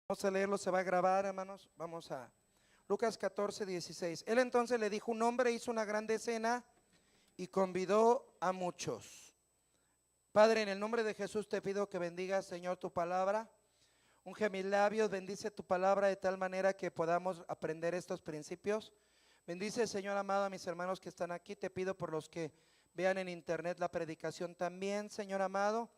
Vamos a leerlo, se va a grabar, hermanos. Vamos a Lucas 14, 16. Él entonces le dijo: un hombre hizo una grande cena y convidó a muchos. Padre, en el nombre de Jesús te pido que bendigas, Señor, tu palabra. Unge mis labios, bendice tu palabra de tal manera que podamos aprender estos principios. Bendice, Señor amado, a mis hermanos que están aquí. Te pido por los que vean en internet la predicación también, Señor amado.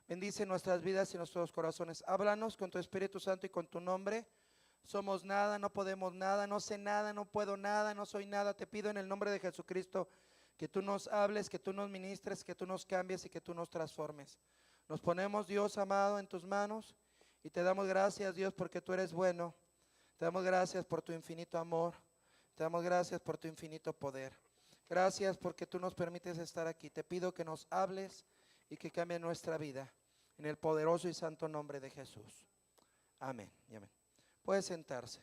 Bendice nuestras vidas y nuestros corazones. Háblanos con tu Espíritu Santo y con tu nombre. Somos nada, no podemos nada, no sé nada, no puedo nada, no soy nada. Te pido en el nombre de Jesucristo que tú nos hables, que tú nos ministres, que tú nos cambies y que tú nos transformes. Nos ponemos, Dios amado, en tus manos y te damos gracias, Dios, porque tú eres bueno. Te damos gracias por tu infinito amor. Te damos gracias por tu infinito poder. Gracias porque tú nos permites estar aquí. Te pido que nos hables y que cambie nuestra vida en el poderoso y santo nombre de Jesús. Amén y amén. Puede sentarse.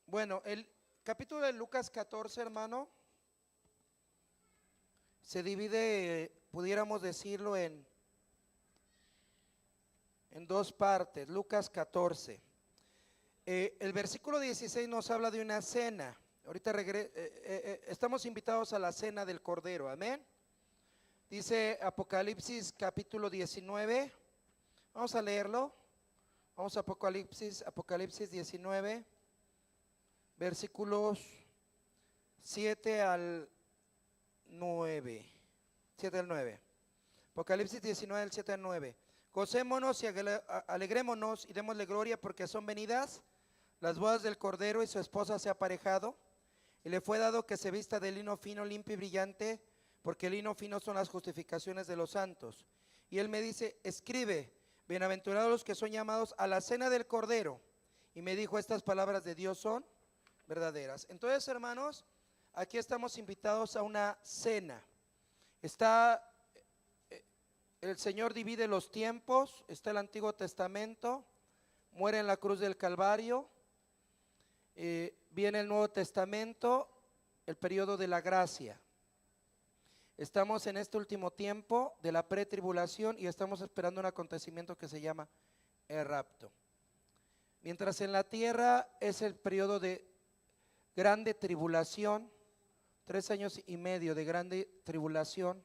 Bueno, el capítulo de Lucas 14, hermano, se divide, pudiéramos decirlo, en dos partes. Lucas 14. El versículo 16 nos habla de una cena. Ahorita estamos invitados a la cena del Cordero. Amén. Dice Apocalipsis capítulo 19. Vamos a leerlo. Vamos a Apocalipsis 19, versículos 7 al 9. 7 al 9. Apocalipsis 19, del 7 al 9. Gocémonos y alegrémonos y démosle gloria, porque son venidas las bodas del Cordero y su esposa se ha aparejado. Y le fue dado que se vista de lino fino, limpio y brillante, porque el lino fino son las justificaciones de los santos. Y él me dice: escribe, bienaventurados los que son llamados a la cena del Cordero. Y me dijo: estas palabras de Dios son verdaderas. Entonces, hermanos, aquí estamos invitados a una cena. El Señor divide los tiempos. Está el Antiguo Testamento, muere en la cruz del Calvario. Viene el Nuevo Testamento, el periodo de la gracia. Estamos en este último tiempo de la pretribulación y estamos esperando un acontecimiento que se llama el rapto. Mientras en la tierra es el periodo de grande tribulación, 3 años y medio de grande tribulación.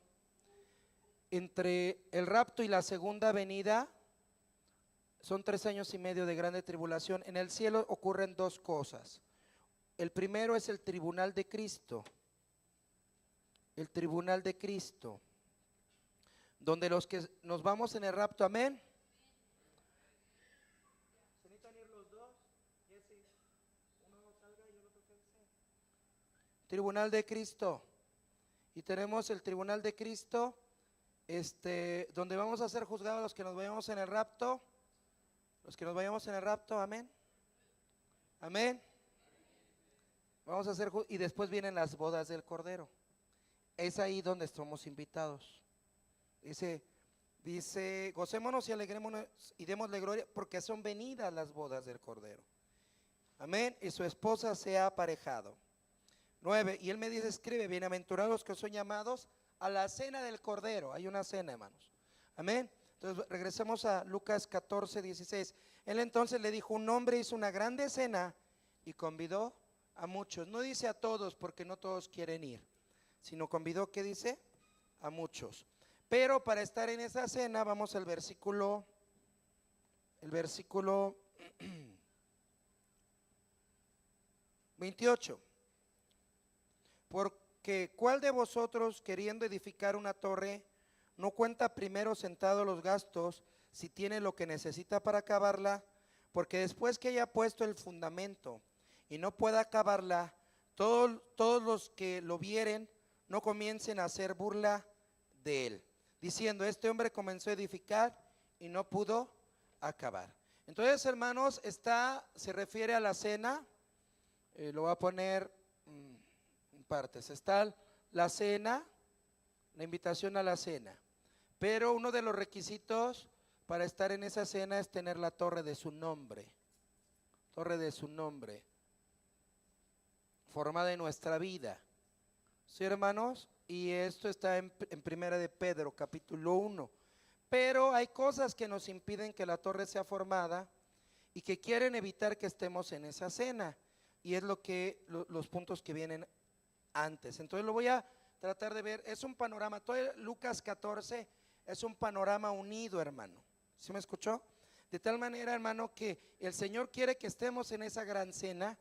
Entre el rapto y la segunda venida son 3 años y medio de grande tribulación. En el cielo ocurren dos cosas. El primero es el tribunal de Cristo. El tribunal de Cristo, donde los que nos vamos en el rapto, amén. ¿Se necesitan ir los dos? Jesse, uno salga y el otro qué dice. Tribunal de Cristo. Y tenemos el tribunal de Cristo, donde vamos a ser juzgados los que nos vayamos en el rapto. Los que nos vayamos en el rapto, amén. Amén. Vamos a hacer, y después vienen las bodas del Cordero. Es ahí donde estamos invitados. Dice, gocémonos y alegrémonos y démosle gloria, porque son venidas las bodas del Cordero. Amén. Y su esposa se ha aparejado. 9. Y él me dice: escribe, bienaventurados los que son llamados a la cena del Cordero. Hay una cena, hermanos. Amén. Entonces regresemos a Lucas 14, 16. Él entonces le dijo: un hombre hizo una grande cena y convidó a muchos. No dice a todos, porque no todos quieren ir, sino convidó, ¿qué dice? A muchos. Pero para estar en esa cena, vamos al versículo 28. Porque ¿cuál de vosotros, queriendo edificar una torre, no cuenta primero sentado los gastos, si tiene lo que necesita para acabarla? Porque después que haya puesto el fundamento y no pueda acabarla, todos los que lo vieren no comiencen a hacer burla de él, diciendo: este hombre comenzó a edificar y no pudo acabar. Entonces, hermanos, se refiere a la cena. Lo voy a poner en partes. Está la cena, la invitación a la cena, pero uno de los requisitos para estar en esa cena es tener la torre de su nombre. Torre de su nombre, formada en nuestra vida. ¿Sí, hermanos? Y esto está en Primera de Pedro, capítulo 1. Pero hay cosas que nos impiden que la torre sea formada y que quieren evitar que estemos en esa cena. Y es los puntos que vienen antes. Entonces lo voy a tratar de ver. Es un panorama, todo Lucas 14 es un panorama unido, hermano. ¿Sí me escuchó? De tal manera, hermano, que el Señor quiere que estemos en esa gran cena,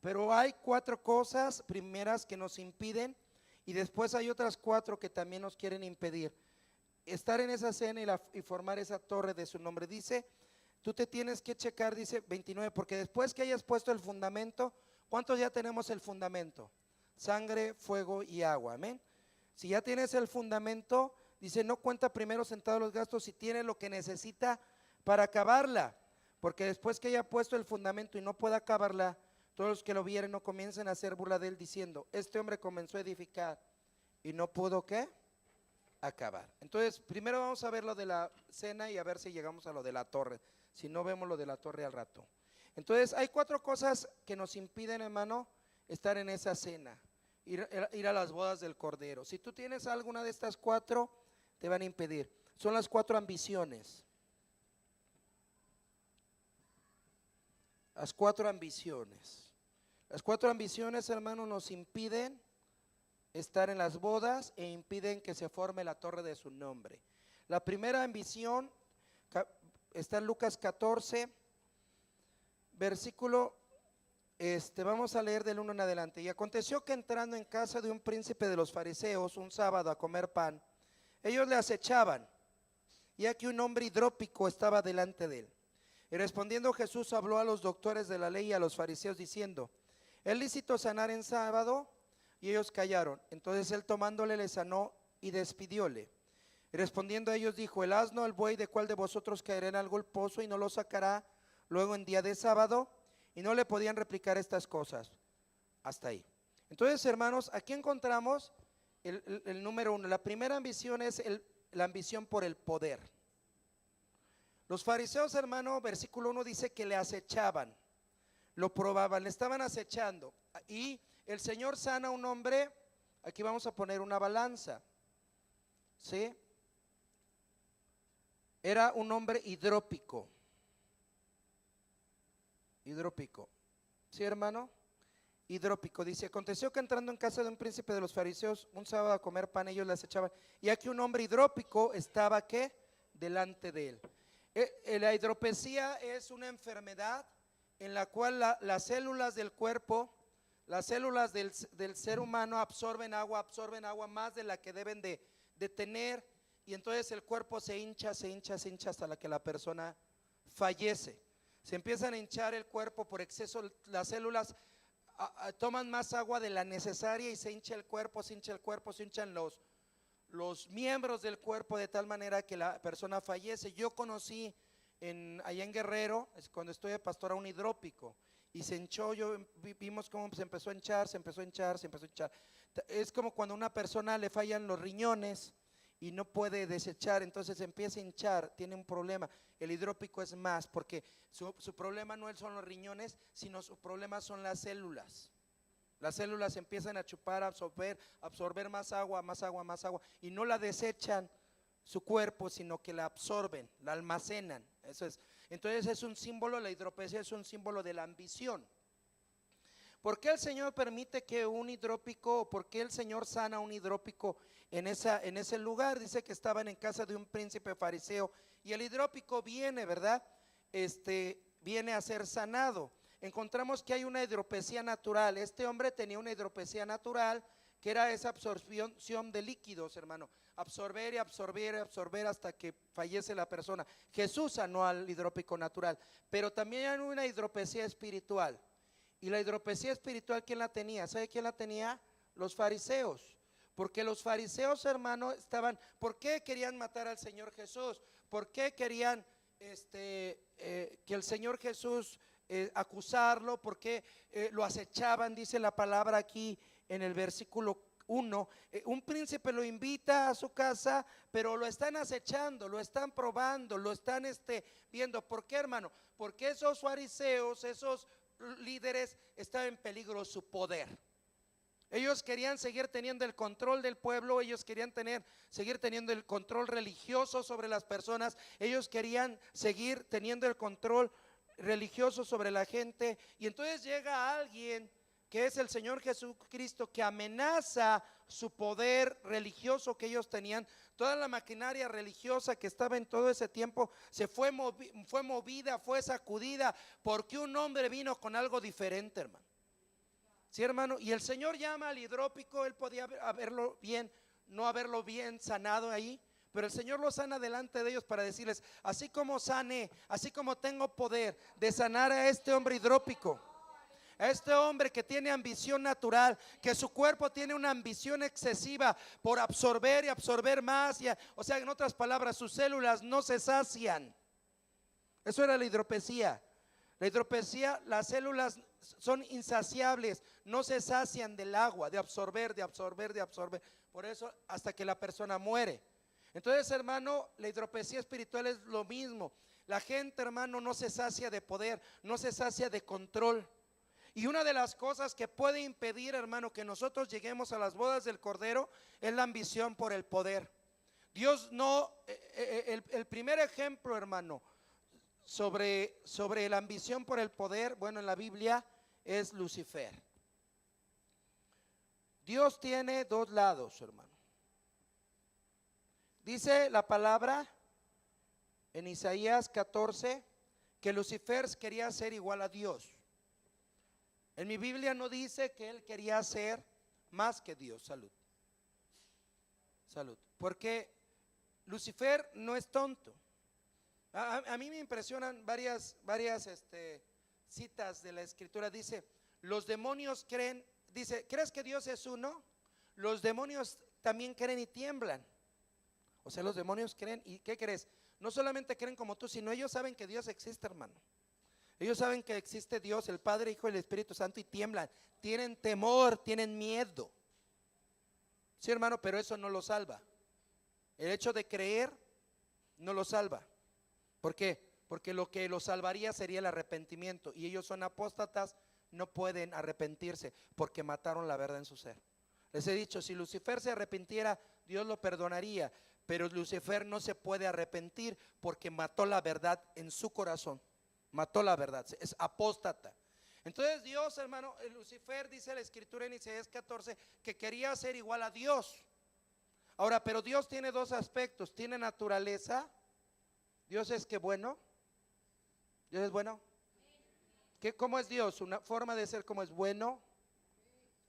pero hay 4 cosas primeras que nos impiden y después hay otras 4 que también nos quieren impedir estar en esa cena y formar esa torre de su nombre. Dice, tú te tienes que checar, dice 29, porque después que hayas puesto el fundamento, ¿cuántos ya tenemos el fundamento? Sangre, fuego y agua, amén. Si ya tienes el fundamento, dice, no cuenta primero sentado los gastos si tiene lo que necesita para acabarla, porque después que haya puesto el fundamento y no pueda acabarla, todos los que lo vieren no comiencen a hacer burla de él diciendo, este hombre comenzó a edificar y no pudo, ¿qué? Acabar. Entonces, primero vamos a ver lo de la cena y a ver si llegamos a lo de la torre. Si no, vemos lo de la torre al rato. Entonces, hay 4 cosas que nos impiden, hermano, estar en esa cena, ir a las bodas del Cordero. Si tú tienes alguna de estas 4, te van a impedir. Son las 4 ambiciones. Las 4 ambiciones. Las 4 ambiciones, hermano, nos impiden estar en las bodas e impiden que se forme la torre de su nombre. La primera ambición está en Lucas 14, versículo, vamos a leer del 1 en adelante. Y aconteció que entrando en casa de un príncipe de los fariseos un sábado a comer pan, ellos le acechaban, y aquí un hombre hidrópico estaba delante de él. Y respondiendo Jesús habló a los doctores de la ley y a los fariseos diciendo, ¿es lícito sanar en sábado? Y ellos callaron. Entonces él tomándole le sanó y despidióle. Y respondiendo a ellos dijo, el asno, el buey, ¿de cuál de vosotros caerá en algo el pozo y no lo sacará luego en día de sábado? Y no le podían replicar estas cosas. Hasta ahí. Entonces, hermanos, aquí encontramos el número 1. La primera ambición es la ambición por el poder. Los fariseos, hermano, versículo 1 dice que le acechaban, lo probaban, le estaban acechando. Y el Señor sana a un hombre, aquí vamos a poner una balanza, ¿sí? Era un hombre hidrópico, ¿sí, hermano? Hidrópico, dice, aconteció que entrando en casa de un príncipe de los fariseos, un sábado a comer pan, ellos le acechaban, y aquí un hombre hidrópico estaba, ¿qué? Delante de él. La hidropesía es una enfermedad en la cual las células del cuerpo, las células del ser humano absorben agua más de la que deben de tener, y entonces el cuerpo se hincha hasta la que la persona fallece. Se empiezan a hinchar el cuerpo por exceso, las células toman más agua de la necesaria y se hincha el cuerpo, se hinchan los miembros del cuerpo de tal manera que la persona fallece. Yo conocí allá en Guerrero, cuando estoy de pastor, a un hidrópico y se hinchó. Vimos cómo se empezó a hinchar. Es como cuando a una persona le fallan los riñones y no puede desechar, entonces empieza a hinchar, tiene un problema. El hidrópico es más, porque su problema no son los riñones, sino su problema son las células. Las células empiezan a chupar, a absorber más agua, y no la desechan su cuerpo, sino que la absorben, la almacenan. Eso es. Entonces es un símbolo, la hidropesía es un símbolo de la ambición. ¿Por qué el Señor permite que un hidrópico, o por qué el Señor sana a un hidrópico en ese lugar? Dice que estaban en casa de un príncipe fariseo y el hidrópico viene, ¿verdad? Viene a ser sanado. Encontramos que hay una hidropesía natural. Este hombre tenía una hidropesía natural, que era esa absorción de líquidos, hermano. Absorber y absorber hasta que fallece la persona. Jesús sanó al hidrópico natural, pero también hay una hidropesía espiritual. Y la hidropesía espiritual, ¿quién la tenía? ¿Sabe quién la tenía? Los fariseos. Porque los fariseos, hermano, ¿por qué querían matar al Señor Jesús? ¿Por qué querían que el Señor Jesús acusarlo? ¿Por qué lo acechaban? Dice la palabra aquí en el versículo 1. Un príncipe lo invita a su casa, pero lo están acechando, lo están probando, lo están viendo. ¿Por qué, hermano? Porque esos fariseos, esos líderes, estaban en peligro su poder. Ellos querían seguir teniendo el control del pueblo, ellos querían seguir teniendo el control religioso sobre las personas, ellos querían seguir teniendo el control religioso sobre la gente. Y entonces llega alguien que es el Señor Jesucristo, que amenaza su poder religioso que ellos tenían. Toda la maquinaria religiosa que estaba en todo ese tiempo fue movida, fue sacudida, porque un hombre vino con algo diferente, hermano. Sí, hermano, y el Señor llama al hidrópico. Él podía haberlo bien, no haberlo bien sanado ahí, pero el Señor lo sana delante de ellos para decirles: así como sané, así como tengo poder de sanar a este hombre hidrópico, a este hombre que tiene ambición natural, que su cuerpo tiene una ambición excesiva por absorber y absorber más, o sea, en otras palabras, sus células no se sacian. Eso era la hidropesía. La hidropesía, las células son insaciables, no se sacian del agua, de absorber, de absorber, de absorber. Por eso hasta que la persona muere. Entonces, hermano, la hidropesía espiritual es lo mismo. La gente, hermano, no se sacia de poder, no se sacia de control. Y una de las cosas que puede impedir, hermano, que nosotros lleguemos a las bodas del Cordero es la ambición por el poder. Dios no, el primer ejemplo, hermano, sobre la ambición por el poder, bueno, en la Biblia es Lucifer. Dios tiene dos lados, hermano. Dice la palabra en Isaías 14 que Lucifer quería ser igual a Dios. En mi Biblia no dice que él quería ser más que Dios. Salud. Salud. Porque Lucifer no es tonto. A mí me impresionan varias citas de la Escritura. Dice: los demonios creen, dice, ¿crees que Dios es uno? Los demonios también creen y tiemblan. O sea, los demonios creen. ¿Y qué crees? No solamente creen como tú, sino ellos saben que Dios existe, hermano. Ellos saben que existe Dios, el Padre, Hijo y el Espíritu Santo, y tiemblan, tienen temor, tienen miedo. Sí, hermano, pero eso no lo salva. El hecho de creer no lo salva. ¿Por qué? Porque lo que lo salvaría sería el arrepentimiento, y ellos son apóstatas, no pueden arrepentirse porque mataron la verdad en su ser. Les he dicho, si Lucifer se arrepintiera, Dios lo perdonaría, pero Lucifer no se puede arrepentir porque mató la verdad en su corazón. Mató la verdad, es apóstata. Entonces Dios, hermano, Lucifer, dice la Escritura en Isaías 14 que quería ser igual a Dios. Ahora, pero Dios tiene dos aspectos. Tiene naturaleza. Dios es que bueno. Dios es bueno. ¿Cómo es Dios? Una forma de ser como es bueno.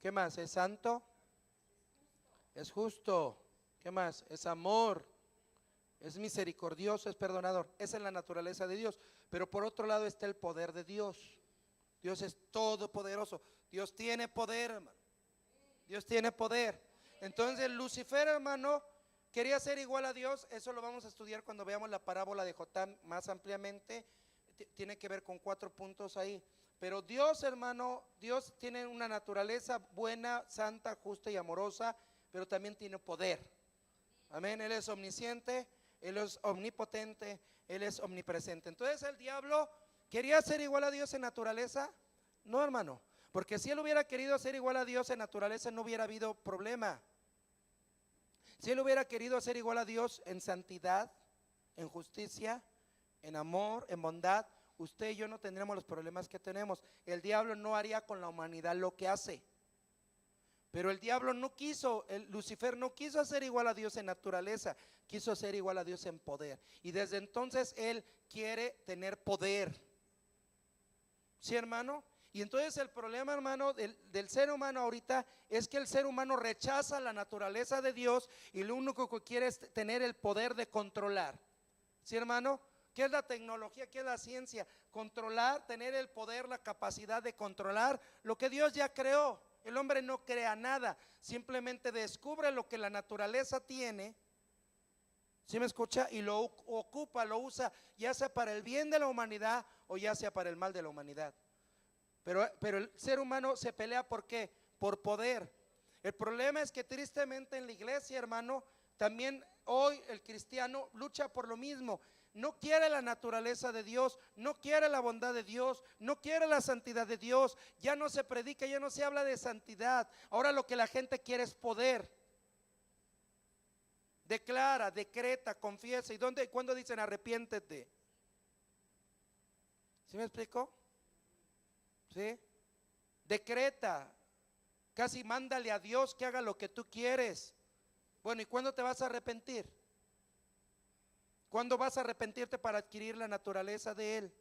¿Qué más? Es santo. Es justo. ¿Qué más? Es amor. Es misericordioso, es perdonador. Esa es la naturaleza de Dios. Pero por otro lado está el poder de Dios. Dios es todopoderoso. Dios tiene poder, hermano. Dios tiene poder. Entonces Lucifer, hermano, quería ser igual a Dios. Eso lo vamos a estudiar cuando veamos la parábola de Jotam más ampliamente. Tiene que ver con 4 puntos ahí. Pero Dios, hermano, Dios tiene una naturaleza buena, santa, justa y amorosa, pero también tiene poder. Amén. Él es omnisciente, Él es omnipotente, Él es omnipresente. Entonces el diablo quería ser igual a Dios en naturaleza. No, hermano, porque si él hubiera querido ser igual a Dios en naturaleza, no hubiera habido problema. Si él hubiera querido ser igual a Dios en santidad, en justicia, en amor, en bondad, usted y yo no tendríamos los problemas que tenemos. El diablo no haría con la humanidad lo que hace. Pero el diablo no quiso, Lucifer no quiso ser igual a Dios en naturaleza, quiso ser igual a Dios en poder. Y desde entonces él quiere tener poder. ¿Sí, hermano? Y entonces el problema, hermano, del ser humano ahorita es que el ser humano rechaza la naturaleza de Dios y lo único que quiere es tener el poder de controlar. ¿Sí, hermano? ¿Qué es la tecnología? ¿Qué es la ciencia? Controlar, tener el poder, la capacidad de controlar lo que Dios ya creó. El hombre no crea nada, simplemente descubre lo que la naturaleza tiene. ¿Sí me escucha? Y lo ocupa, lo usa, ya sea para el bien de la humanidad o ya sea para el mal de la humanidad. Pero el ser humano se pelea ¿por qué? Por poder. El problema es que tristemente en la iglesia, hermano, también hoy el cristiano lucha por lo mismo. no quiere la naturaleza de Dios, no quiere la bondad de Dios, no quiere la santidad de Dios. Ya no se predica, ya no se habla de santidad. Ahora lo que la gente quiere es poder. Declara, decreta, confiesa. ¿Y dónde, cuándo dicen arrepiéntete? ¿Sí me explico? ¿Sí? Decreta, casi mándale a Dios que haga lo que tú quieres. Bueno, ¿y cuándo te vas a arrepentir? ¿Cuándo vas a arrepentirte para adquirir la naturaleza de Él?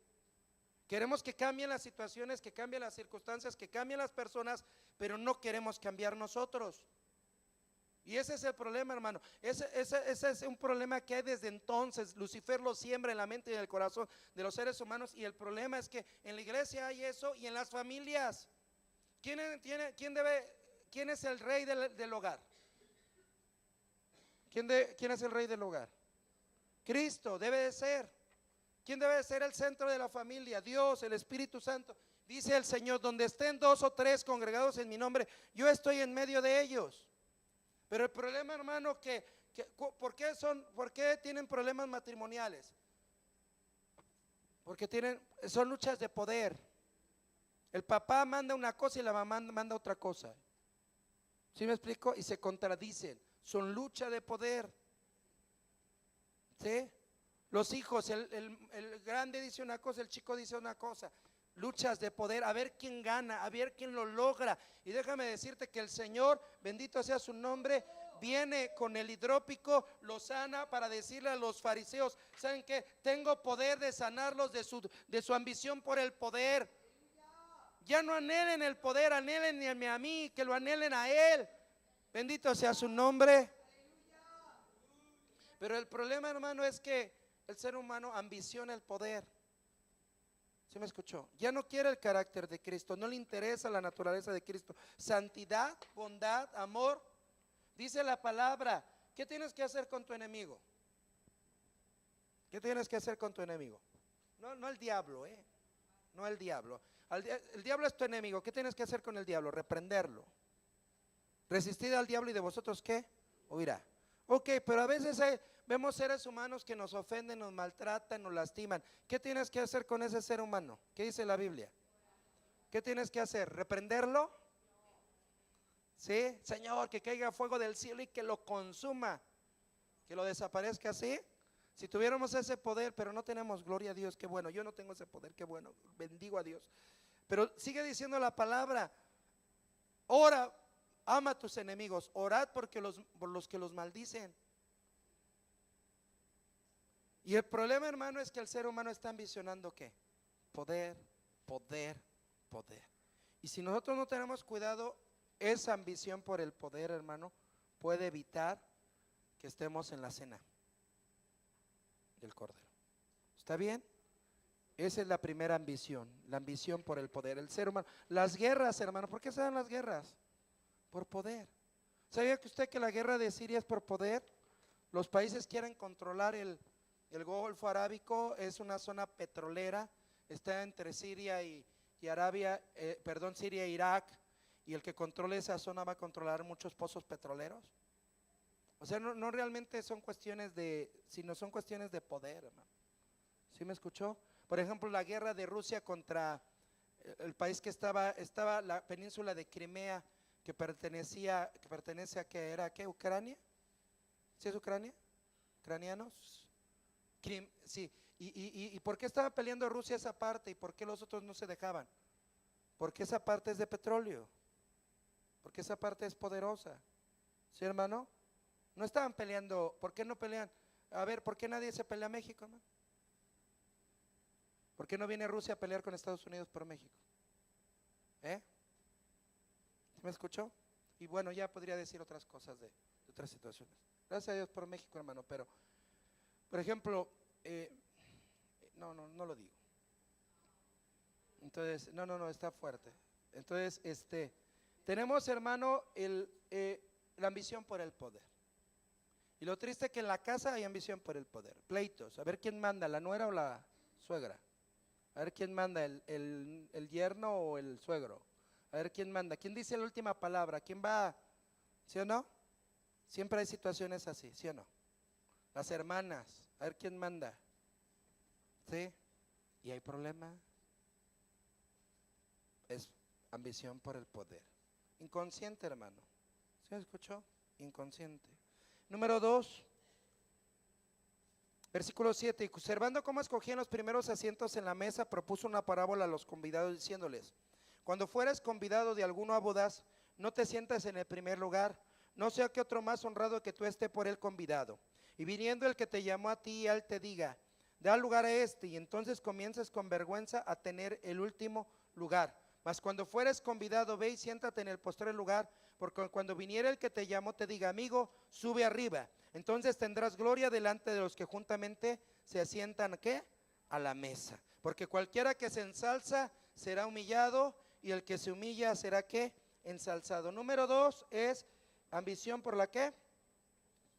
Queremos que cambien las situaciones, que cambien las circunstancias, que cambien las personas, pero no queremos cambiar nosotros. Y ese es el problema, hermano. Ese es un problema que hay desde entonces. Lucifer lo siembra en la mente y en el corazón de los seres humanos. Y el problema es que en la iglesia hay eso y en las familias. ¿Quién es el rey del hogar? ¿Quién es el rey del hogar? Cristo debe de ser. ¿Quién debe de ser el centro de la familia? Dios, el Espíritu Santo. Dice el Señor, donde estén 2 o 3 congregados en mi nombre, yo estoy en medio de ellos. Pero el problema, hermano, ¿por qué tienen problemas matrimoniales? Porque son luchas de poder. El papá manda una cosa y la mamá manda otra cosa. ¿Sí me explico? Y se contradicen. Son lucha de poder. ¿Sí? Los hijos, el grande dice una cosa, el chico dice una cosa. Luchas de poder, a ver quién gana, a ver quién lo logra. Y déjame decirte que el Señor, bendito sea su nombre, viene con el hidrópico, lo sana para decirle a los fariseos: ¿saben qué? Tengo poder de sanarlos de su ambición por el poder. Ya no anhelen el poder, anhelen a mí, que lo anhelen a Él. Bendito sea su nombre. Pero el problema, hermano, es que el ser humano ambiciona el poder. ¿Sí me escuchó? Ya no quiere el carácter de Cristo, no le interesa la naturaleza de Cristo. Santidad, bondad, amor. Dice la palabra, ¿qué tienes que hacer con tu enemigo? ¿Qué tienes que hacer con tu enemigo? No el diablo, no el diablo. El diablo es tu enemigo. ¿Qué tienes que hacer con el diablo? Reprenderlo. Resistid al diablo y de vosotros ¿qué? Huirá. Ok, pero a veces vemos seres humanos que nos ofenden, nos maltratan, nos lastiman. ¿Qué tienes que hacer con ese ser humano? ¿Qué dice la Biblia? ¿Qué tienes que hacer? ¿Reprenderlo? ¿Sí? Señor, que caiga fuego del cielo y que lo consuma, que lo desaparezca. ¿Sí? Si tuviéramos ese poder, pero no tenemos, gloria a Dios, qué bueno. Yo no tengo ese poder, qué bueno, bendigo a Dios. Pero sigue diciendo la palabra: ora, ama a tus enemigos, orad por los que los maldicen. Y el problema, hermano, es que el ser humano está ambicionando ¿qué? Poder, poder, poder. Y si nosotros no tenemos cuidado, esa ambición por el poder, hermano, puede evitar que estemos en la cena del Cordero. ¿Está bien? Esa es la primera ambición, la ambición por el poder. El ser humano, las guerras, hermano, ¿por qué se dan las guerras? Por poder. ¿Sabía que usted que la guerra de Siria es por poder? Los países quieren controlar el Golfo Arábico, es una zona petrolera, está entre Siria y Arabia, Siria e Irak, y el que controle esa zona va a controlar muchos pozos petroleros. O sea, no realmente son cuestiones sino son cuestiones de poder, hermano. ¿Sí me escuchó? Por ejemplo, la guerra de Rusia contra el país que estaba la península de Crimea, que pertenece a ¿qué era? ¿Qué? ¿Ucrania? ¿Sí es Ucrania? ¿Ucranianos? Sí. ¿Y por qué estaba peleando Rusia esa parte y por qué los otros no se dejaban? Porque esa parte es de petróleo, porque esa parte es poderosa. ¿Sí, hermano? No estaban peleando. ¿Por qué no pelean? A ver, ¿por qué nadie se pelea a México, hermano? ¿Por qué no viene Rusia a pelear con Estados Unidos por México? ¿Me escuchó? Y bueno, ya podría decir otras cosas de otras situaciones. Gracias a Dios por México, hermano, pero por ejemplo, no lo digo. Entonces, no, está fuerte. Entonces, tenemos, hermano, la ambición por el poder. Y lo triste es que en la casa hay ambición por el poder. Pleitos, a ver quién manda, la nuera o la suegra. A ver quién manda, el yerno o el suegro. A ver quién manda, quién dice la última palabra, quién va, ¿sí o no? Siempre hay situaciones así, ¿sí o no? Las hermanas, a ver quién manda. ¿Y hay problema? Es ambición por el poder. Inconsciente, hermano. ¿Se escuchó? Inconsciente. Número 2, versículo 7. Y observando cómo escogían los primeros asientos en la mesa, propuso una parábola a los convidados diciéndoles: cuando fueres convidado de alguno a bodas, no te sientas en el primer lugar, no sea que otro más honrado que tú esté por él convidado. Y viniendo el que te llamó a ti, él te diga: da lugar a este, y entonces comiences con vergüenza a tener el último lugar. Mas cuando fueres convidado, ve y siéntate en el postrer lugar, porque cuando viniera el que te llamó te diga: amigo, sube arriba. Entonces tendrás gloria delante de los que juntamente se asientan, ¿qué? A la mesa. Porque cualquiera que se ensalza será humillado, y el que se humilla será, ¿qué? Ensalzado. Número 2 es ambición por la, ¿qué?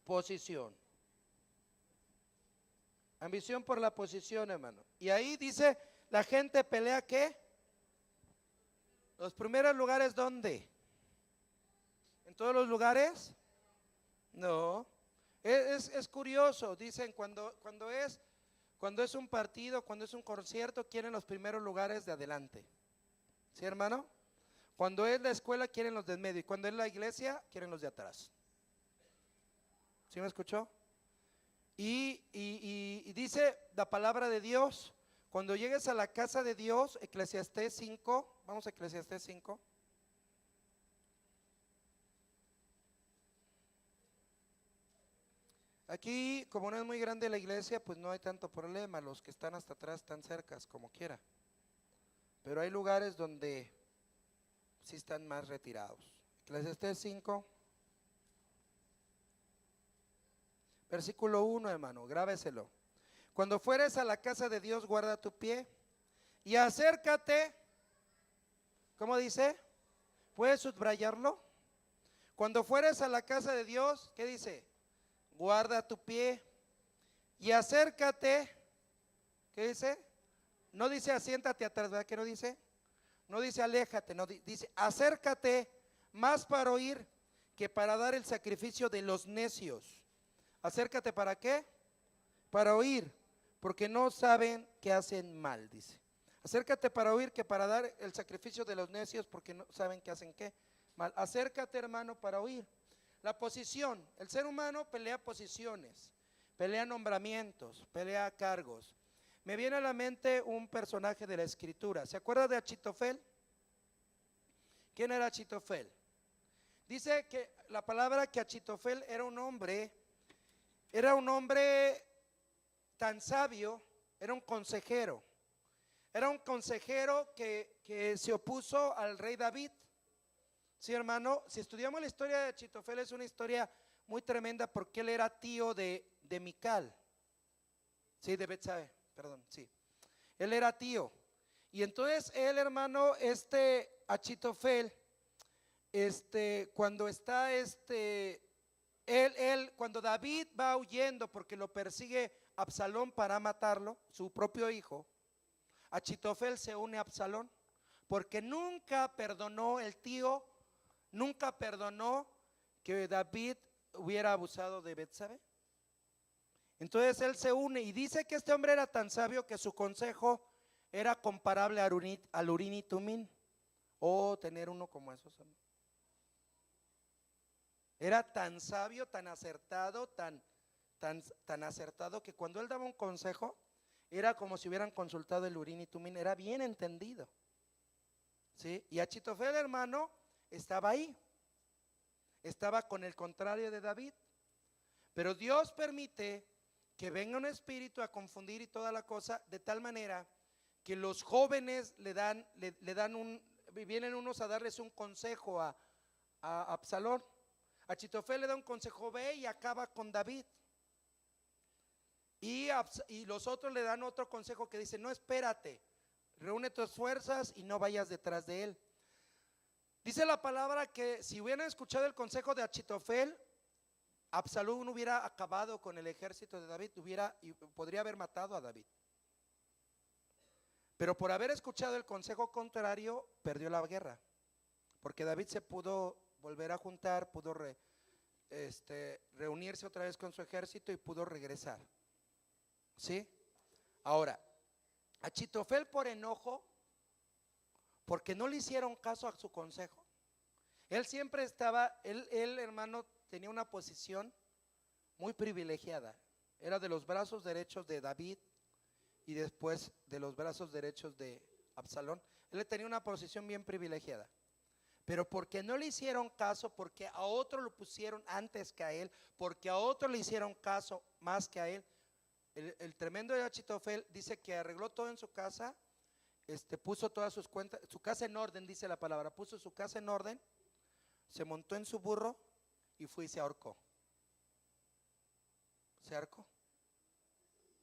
Posición. Ambición por la posición, hermano. Y ahí dice, la gente pelea, ¿qué? Los primeros lugares, ¿dónde? ¿En todos los lugares? No. Es curioso, dicen, cuando es un partido, cuando es un concierto, quieren los primeros lugares de adelante. ¿Sí, hermano? Cuando es la escuela, quieren los de en medio, y cuando es la iglesia, quieren los de atrás. ¿Sí me escuchó? Y dice la palabra de Dios, cuando llegues a la casa de Dios, Eclesiastés 5, vamos a Eclesiastés 5. Aquí, como no es muy grande la iglesia, pues no hay tanto problema, los que están hasta atrás están cercas, como quiera. Pero hay lugares donde sí están más retirados. Eclesiastés 5, versículo 1, hermano, grábeselo. Cuando fueres a la casa de Dios, guarda tu pie y acércate. ¿Cómo dice? ¿Puedes subrayarlo? Cuando fueres a la casa de Dios, ¿qué dice? Guarda tu pie y acércate. ¿Qué dice? No dice asiéntate atrás, ¿verdad que no dice? No dice aléjate, no dice acércate más para oír que para dar el sacrificio de los necios. Acércate, ¿para qué? Para oír, porque no saben que hacen mal, dice. Acércate para oír que para dar el sacrificio de los necios, porque no saben que hacen qué mal. Acércate, hermano, para oír. La posición, el ser humano pelea posiciones, pelea nombramientos, pelea cargos. Me viene a la mente un personaje de la escritura. ¿Se acuerda de Achitofel? ¿Quién era Achitofel? Dice que la palabra que Achitofel era un hombre tan sabio, era un consejero que se opuso al rey David. Sí, hermano, si estudiamos la historia de Achitofel, es una historia muy tremenda, porque él era tío de Mical. Sí, de Betsabe, perdón, sí. Él era tío. Y entonces él, hermano, Achitofel, cuando está cuando David va huyendo porque lo persigue Absalón para matarlo, su propio hijo, Achitofel se une a Absalón, porque nunca perdonó el tío, nunca perdonó que David hubiera abusado de Betsabe. Entonces él se une y dice que este hombre era tan sabio que su consejo era comparable al Urim y Tumim, o tener uno como esos. Era tan sabio, tan acertado, tan acertado, que cuando él daba un consejo era como si hubieran consultado el Urim y Tumim, era bien entendido. ¿Sí? Y Achitofel, hermano, estaba ahí, estaba con el contrario de David. Pero Dios permite que venga un espíritu a confundir y toda la cosa, de tal manera que los jóvenes vienen unos a darles un consejo a Absalón. Achitofel le da un consejo, ve y acaba con David. Y los otros le dan otro consejo que dice: no, espérate, reúne tus fuerzas y no vayas detrás de él. Dice la palabra que si hubieran escuchado el consejo de Achitofel, Absalón hubiera acabado con el ejército de David, y podría haber matado a David. Pero por haber escuchado el consejo contrario, perdió la guerra, porque David se pudo volver a juntar, pudo reunirse otra vez con su ejército y pudo regresar. ¿Sí? Ahora, Achitofel por enojo, porque no le hicieron caso a su consejo. Él siempre estaba, él hermano, tenía una posición muy privilegiada. Era de los brazos derechos de David y después de los brazos derechos de Absalón. Él tenía una posición bien privilegiada. Pero porque no le hicieron caso, porque a otro lo pusieron antes que a él, porque a otro le hicieron caso más que a él, el tremendo de Achitofel dice que arregló todo en su casa, puso todas sus cuentas, su casa en orden, dice la palabra, puso su casa en orden, se montó en su burro y fue y se ahorcó. Se ahorcó.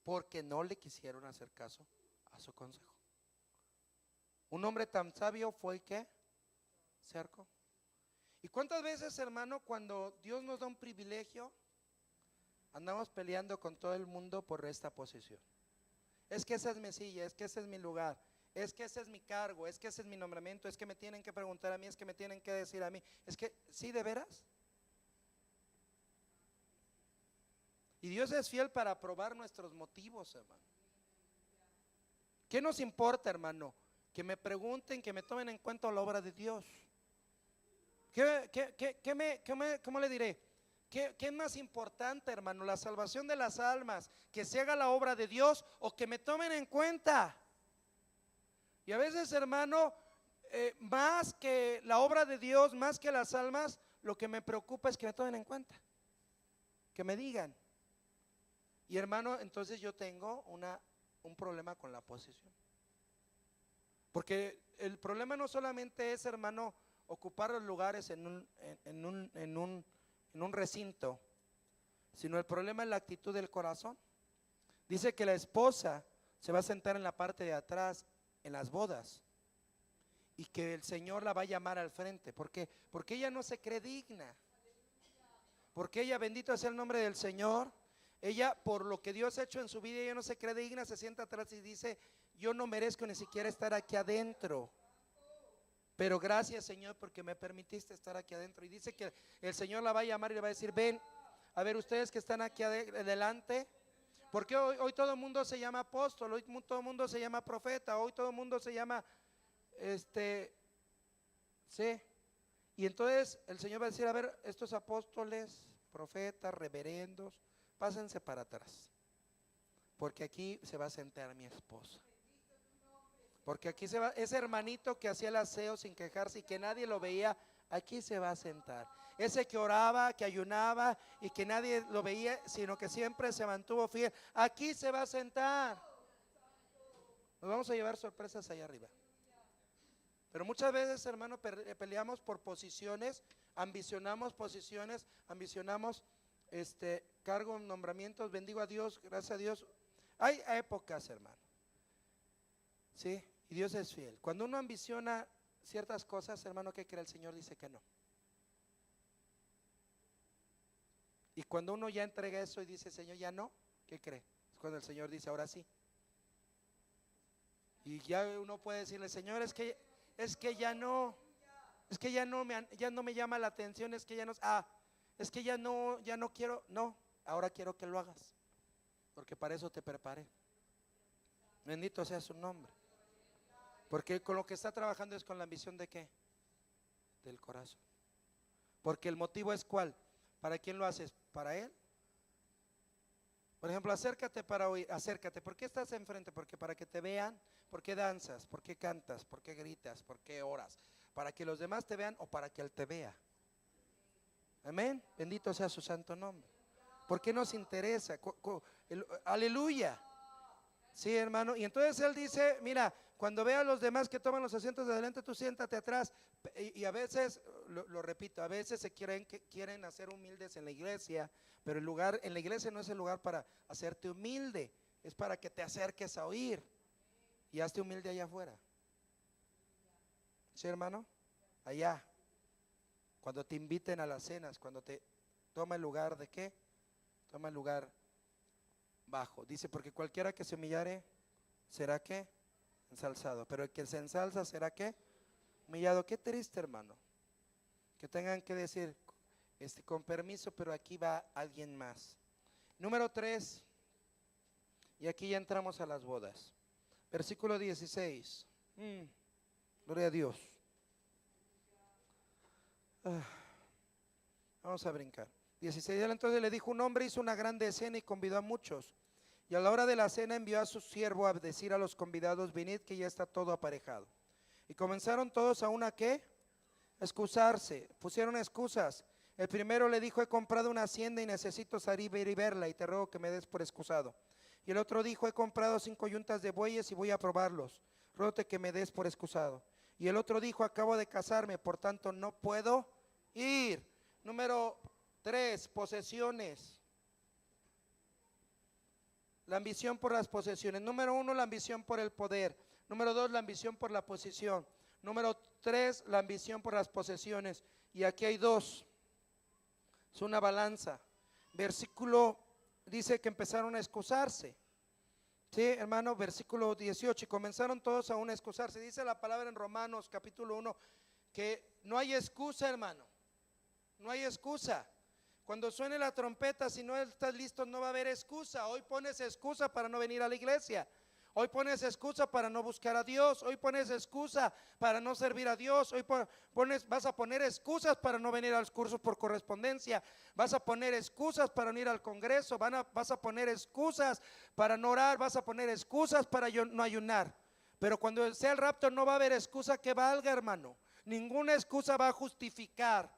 Porque no le quisieron hacer caso a su consejo. Un hombre tan sabio fue el que se ahorcó. ¿Y cuántas veces, hermano, cuando Dios nos da un privilegio, andamos peleando con todo el mundo por esta posición? Es que esa es mi silla, es que ese es mi lugar, es que ese es mi cargo, es que ese es mi nombramiento, es que me tienen que preguntar a mí, es que me tienen que decir a mí. Es que, ¿sí, de veras? Y Dios es fiel para probar nuestros motivos, hermano. ¿Qué nos importa, hermano? Que me pregunten, que me tomen en cuenta la obra de Dios. ¿Cómo le diré? ¿Qué es más importante, hermano? ¿La salvación de las almas? ¿Que se haga la obra de Dios o que me tomen en cuenta? Y a veces, hermano, más que la obra de Dios, más que las almas, lo que me preocupa es que me tomen en cuenta, que me digan. Y hermano, entonces yo tengo un problema con la posición. Porque el problema no solamente es, hermano, ocupar los lugares en un recinto, sino el problema es la actitud del corazón. Dice que la esposa se va a sentar en la parte de atrás en las bodas y que el Señor la va a llamar al frente. ¿Por qué? Porque ella no se cree digna. Porque ella, bendito sea el nombre del Señor, ella por lo que Dios ha hecho en su vida, ella no se cree digna, se sienta atrás y dice: yo no merezco ni siquiera estar aquí adentro, pero gracias, Señor, porque me permitiste estar aquí adentro. Y dice que el Señor la va a llamar y le va a decir: ven, a ver, ustedes que están aquí adelante, porque hoy todo el mundo se llama apóstol, hoy todo el mundo se llama profeta, hoy todo el mundo se llama sí. Y entonces el Señor va a decir: a ver, estos apóstoles, profetas, reverendos, pásense para atrás, porque aquí se va a sentar mi esposa. Porque aquí se va, ese hermanito que hacía el aseo sin quejarse y que nadie lo veía, aquí se va a sentar. Ese que oraba, que ayunaba y que nadie lo veía, sino que siempre se mantuvo fiel, aquí se va a sentar. Nos vamos a llevar sorpresas allá arriba. Pero muchas veces, hermano, peleamos por posiciones, ambicionamos cargos, nombramientos. Bendigo a Dios, gracias a Dios. Hay épocas, hermano, ¿sí? Y Dios es fiel. Cuando uno ambiciona ciertas cosas, hermano, ¿qué cree? El Señor dice que no. Y cuando uno ya entrega eso y dice: Señor, ya no, ¿qué cree? Es cuando el Señor dice: ahora sí. Y ya uno puede decirle: Señor, es que ya no, ya no me llama la atención, es que ya no, es que ya no quiero, no, ahora quiero que lo hagas, porque para eso te preparé. Bendito sea su nombre. Porque con lo que está trabajando es con la ambición de ¿qué? Del corazón. Porque el motivo es ¿cuál? ¿Para quién lo haces? ¿Para él? Por ejemplo, acércate para oír, acércate. ¿Por qué estás enfrente? Porque para que te vean. ¿Por qué danzas? ¿Por qué cantas? ¿Por qué gritas? ¿Por qué oras? ¿Para que los demás te vean o para que él te vea? Amén. Bendito sea su santo nombre. ¿Por qué nos interesa? Aleluya. Sí, hermano. Y entonces él dice: mira, cuando vea a los demás que toman los asientos de adelante, tú siéntate atrás. Y a veces, lo repito, a veces quieren hacer humildes en la iglesia, pero el lugar en la iglesia no es el lugar para hacerte humilde, es para que te acerques a oír y hazte humilde allá afuera. ¿Sí, hermano? Allá, cuando te inviten a las cenas, cuando te toma el lugar de ¿qué? Toma el lugar bajo. Dice: porque cualquiera que se humillare será ¿qué? Ensalzado, pero el que se ensalza será ¿qué? Humillado. Qué triste, hermano, que tengan que decir con permiso, pero aquí va alguien más. Número 3, y aquí ya entramos a las bodas. Versículo 16. Gloria a Dios. Vamos a brincar. 16. Él entonces le dijo: un hombre hizo una grande cena y convidó a muchos. Y a la hora de la cena envió a su siervo a decir a los convidados: venid, que ya está todo aparejado. Y comenzaron todos a una ¿qué? Excusarse. Pusieron excusas. El primero le dijo: he comprado una hacienda y necesito salir y verla, y te ruego que me des por excusado. Y el otro dijo: he comprado 5 yuntas de bueyes y voy a probarlos, ruégote que me des por excusado. Y el otro dijo: acabo de casarme, por tanto no puedo ir. Número 3, posesiones. La ambición por las posesiones. Número 1, la ambición por el poder. Número 2, la ambición por la posición. Número 3, la ambición por las posesiones. Y aquí hay dos. Es una balanza. Versículo dice que empezaron a excusarse. Sí, hermano, versículo 18. Y comenzaron todos a una excusarse. Dice la palabra en Romanos capítulo 1 que no hay excusa, hermano. No hay excusa. Cuando suene la trompeta, si no estás listo, no va a haber excusa. Hoy pones excusa para no venir a la iglesia. Hoy pones excusa para no buscar a Dios. Hoy pones excusa para no servir a Dios. Hoy vas a poner excusas para no venir a los cursos por correspondencia. Vas a poner excusas para no ir al congreso. Vas a poner excusas para no orar. Vas a poner excusas para no ayunar. Pero cuando sea el rapto no va a haber excusa que valga, hermano. Ninguna excusa va a justificar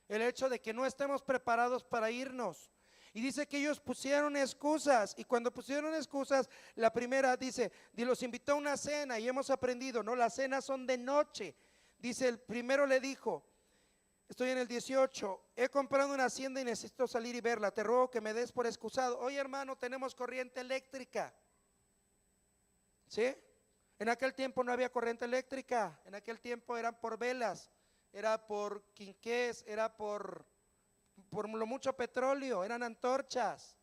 el hecho de que no estemos preparados para irnos. Y dice que ellos pusieron excusas. Y cuando pusieron excusas, la primera dice: los invitó a una cena. Y hemos aprendido, no, las cenas son de noche. Dice, el primero le dijo, estoy en el 18: he comprado una hacienda y necesito salir y verla, te ruego que me des por excusado. Oye, hermano, tenemos corriente eléctrica. ¿Sí? En aquel tiempo no había corriente eléctrica. En aquel tiempo eran por velas, era por quinqués, era por lo mucho petróleo, eran antorchas.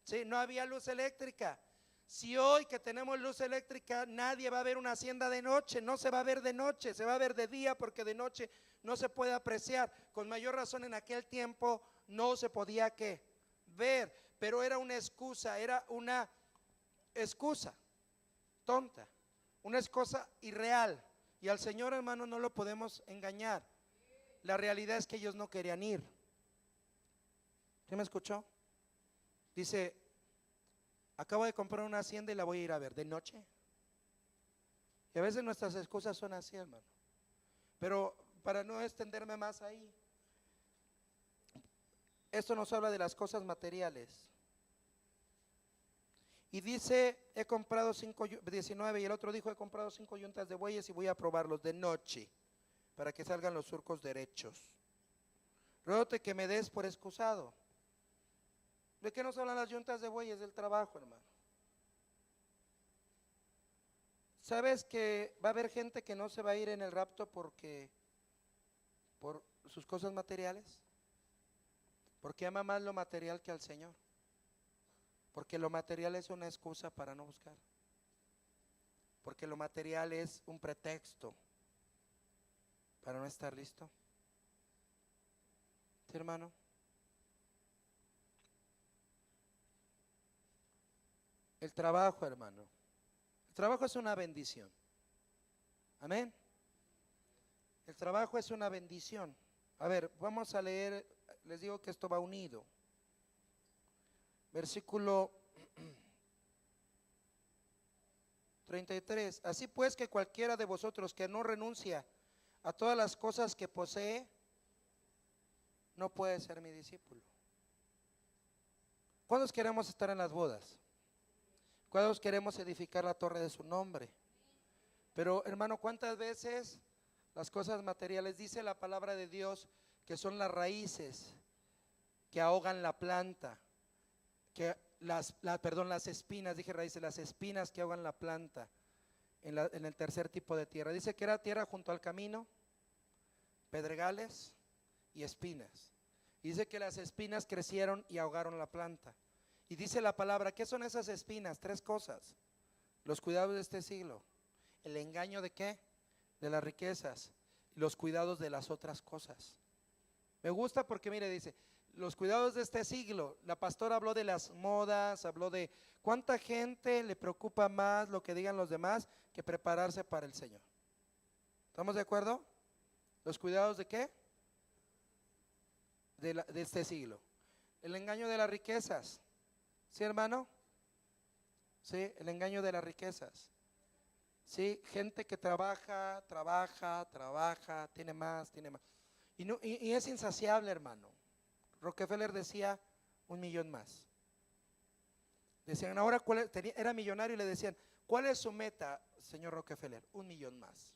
¿Sí? No había luz eléctrica. Si hoy que tenemos luz eléctrica, nadie va a ver una hacienda de noche. No se va a ver de noche, se va a ver de día, porque de noche no se puede apreciar. Con mayor razón en aquel tiempo no se podía ¿qué? Ver. Pero era una excusa tonta, una excusa irreal. Y al Señor, hermano, no lo podemos engañar. La realidad es que ellos no querían ir. ¿Sí me escuchó? Dice: acabo de comprar una hacienda y la voy a ir a ver de noche. Y a veces nuestras excusas son así, hermano. Pero para no extenderme más ahí, esto nos habla de las cosas materiales. Y dice: he comprado 19, y el otro dijo: he comprado 5 yuntas de bueyes y voy a probarlos de noche, para que salgan los surcos derechos. Ruégote que me des por excusado. ¿De qué nos hablan las yuntas de bueyes? Del trabajo, hermano. ¿Sabes que va a haber gente que no se va a ir en el rapto por sus cosas materiales? Porque ama más lo material que al Señor. Porque lo material es una excusa para no buscar. Porque lo material es un pretexto para no estar listo. ¿Sí, hermano? El trabajo, hermano. El trabajo es una bendición. Amén. El trabajo es una bendición. A ver, vamos a leer, les digo que esto va unido. Versículo 33. Así pues, que cualquiera de vosotros que no renuncia a todas las cosas que posee, no puede ser mi discípulo. ¿Cuántos queremos estar en las bodas? ¿Cuántos queremos edificar la torre de su nombre? Pero, hermano, ¿cuántas veces las cosas materiales, dice la palabra de Dios, que son las raíces que ahogan la planta, que las espinas, dije raíces, las espinas que ahogan la planta en el tercer tipo de tierra? Dice que era tierra junto al camino, pedregales y espinas. Y dice que las espinas crecieron y ahogaron la planta. Y dice la palabra, ¿qué son esas espinas? 3 cosas: los cuidados de este siglo, el engaño de ¿qué? De las riquezas, y los cuidados de las otras cosas. Me gusta porque mire, dice Los cuidados de este siglo. La pastora habló de las modas, habló de cuánta gente le preocupa más lo que digan los demás que prepararse para el Señor. ¿Estamos de acuerdo? ¿Los cuidados de qué? De este siglo. El engaño de las riquezas. ¿Sí, hermano? Sí, el engaño de las riquezas. Sí, gente que trabaja, tiene más, tiene más. Y es insaciable, hermano. Rockefeller decía 1,000,000 más. Decían, ahora, era millonario y le decían, ¿cuál es su meta, señor Rockefeller? 1,000,000 más.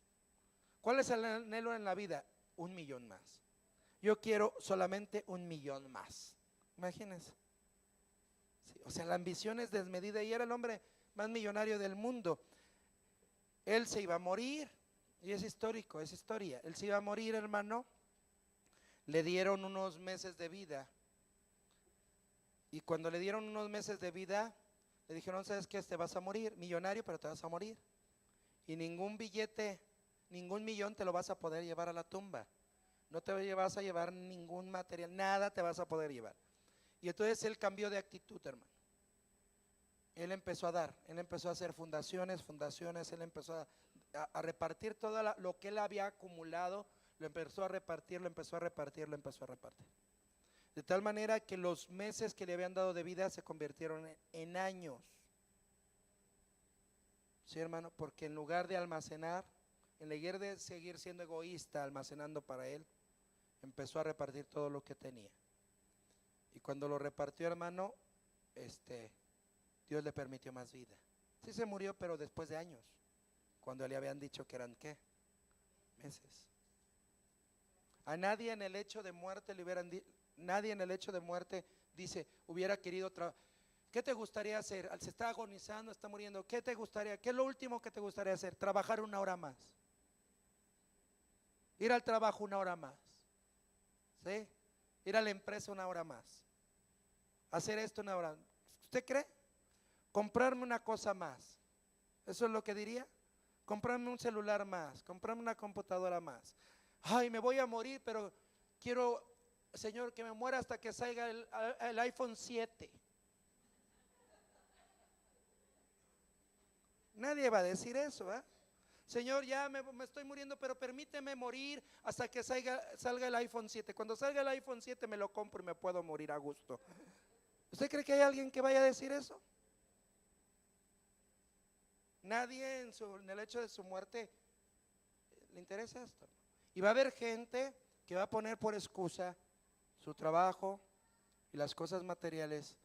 ¿Cuál es el anhelo en la vida? 1,000,000 más. Yo quiero solamente 1,000,000 más. Imagínense. Sí, o sea, la ambición es desmedida y era el hombre más millonario del mundo. Él se iba a morir, y es histórico, es historia. Él se iba a morir, hermano. Le dieron unos meses de vida. Y cuando le dieron unos meses de vida, le dijeron, ¿sabes qué? Te vas a morir, millonario, pero te vas a morir. Y ningún billete, ningún millón te lo vas a poder llevar a la tumba. No te vas a llevar ningún material, nada te vas a poder llevar. Y entonces él cambió de actitud, hermano. Él empezó a dar, él empezó a hacer fundaciones, él empezó a repartir todo lo que él había acumulado, lo empezó a repartir. De tal manera que los meses que le habían dado de vida se convirtieron en años. Sí, hermano, porque en lugar de almacenar, en lugar de seguir siendo egoísta, almacenando para él, empezó a repartir todo lo que tenía. Y cuando lo repartió, hermano, Dios le permitió más vida. Sí se murió, pero después de años, cuando le habían dicho que eran ¿qué? Meses. A nadie en el hecho de muerte nadie en el hecho de muerte dice, hubiera querido ¿qué te gustaría hacer? Se está agonizando, está muriendo. ¿Qué te gustaría? ¿Qué es lo último que te gustaría hacer? Trabajar 1 hora más. Ir al trabajo 1 hora más. ¿Sí? Ir a la empresa 1 hora más. Hacer esto 1 hora. ¿Usted cree? Comprarme una cosa más. ¿Eso es lo que diría? Comprarme un celular más, comprarme una computadora más. Ay, me voy a morir, pero quiero, Señor, que me muera hasta que salga el iPhone 7. Nadie va a decir eso, ¿eh? Señor, ya me estoy muriendo, pero permíteme morir hasta que salga el iPhone 7. Cuando salga el iPhone 7 me lo compro y me puedo morir a gusto. ¿Usted cree que hay alguien que vaya a decir eso? Nadie en el hecho de su muerte le interesa esto. Y va a haber gente que va a poner por excusa su trabajo y las cosas materiales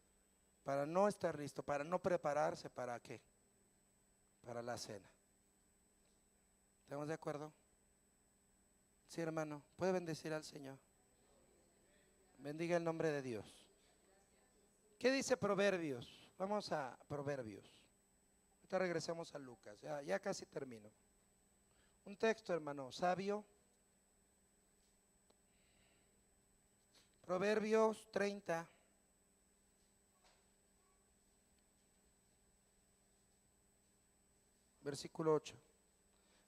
para no estar listo, para no prepararse. ¿Para qué? Para la cena. ¿Estamos de acuerdo? Sí, hermano. ¿Puede bendecir al Señor? Bendiga el nombre de Dios. ¿Qué dice Proverbios? Vamos a Proverbios. Ahorita regresamos a Lucas. Ya casi termino. Un texto, hermano, sabio. Proverbios 30. Versículo 8.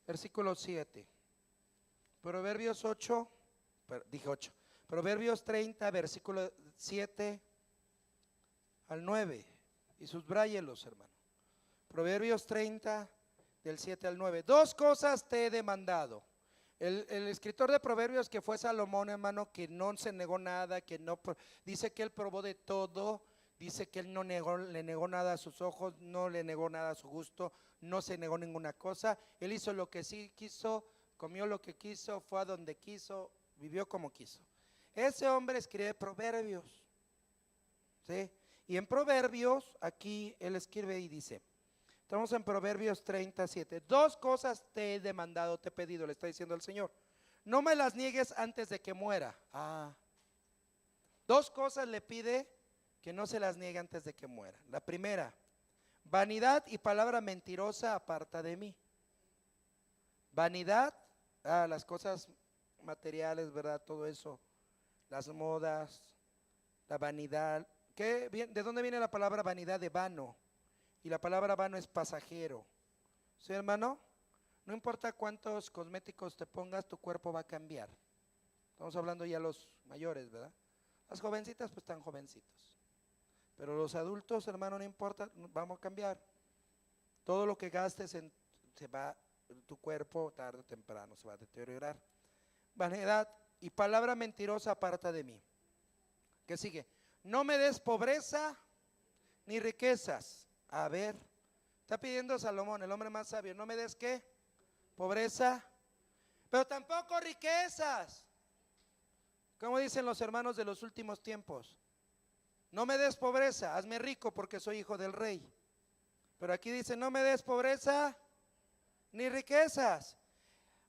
Versículo 7. Proverbios 8. Dije 8. Proverbios 30, versículo 7 al 9. Y subrayelos, hermano. Proverbios 30, del 7 al 9. 2 cosas te he demandado. El escritor de Proverbios, que fue Salomón, hermano, que no se negó nada, que no dice que él probó de todo, dice que él no le negó nada a sus ojos, no le negó nada a su gusto, no se negó ninguna cosa. Él hizo lo que sí quiso, comió lo que quiso, fue a donde quiso, vivió como quiso. Ese hombre escribe Proverbios, ¿sí? Y en Proverbios, aquí él escribe y dice, estamos en Proverbios 37. 2 cosas te he demandado, te he pedido, le está diciendo el Señor. No me las niegues antes de que muera. 2 cosas le pide que no se las niegue antes de que muera. La primera, vanidad y palabra mentirosa aparta de mí. Vanidad, las cosas materiales, ¿verdad? Todo eso, las modas, la vanidad. ¿De dónde viene la palabra vanidad? De vano. Y la palabra vano es pasajero. ¿Sí, hermano? No importa cuántos cosméticos te pongas, tu cuerpo va a cambiar. Estamos hablando ya los mayores, ¿verdad? Las jovencitas pues están jovencitos. Pero los adultos, hermano, no importa, vamos a cambiar. Todo lo que gastes se va, tu cuerpo tarde o temprano se va a deteriorar. Vanidad y palabra mentirosa aparta de mí. ¿Qué sigue? No me des pobreza ni riquezas. A ver, está pidiendo Salomón, el hombre más sabio, no me des ¿qué? Pobreza, pero tampoco riquezas. Como dicen los hermanos de los últimos tiempos, no me des pobreza, hazme rico porque soy hijo del rey. Pero aquí dice, no me des pobreza ni riquezas.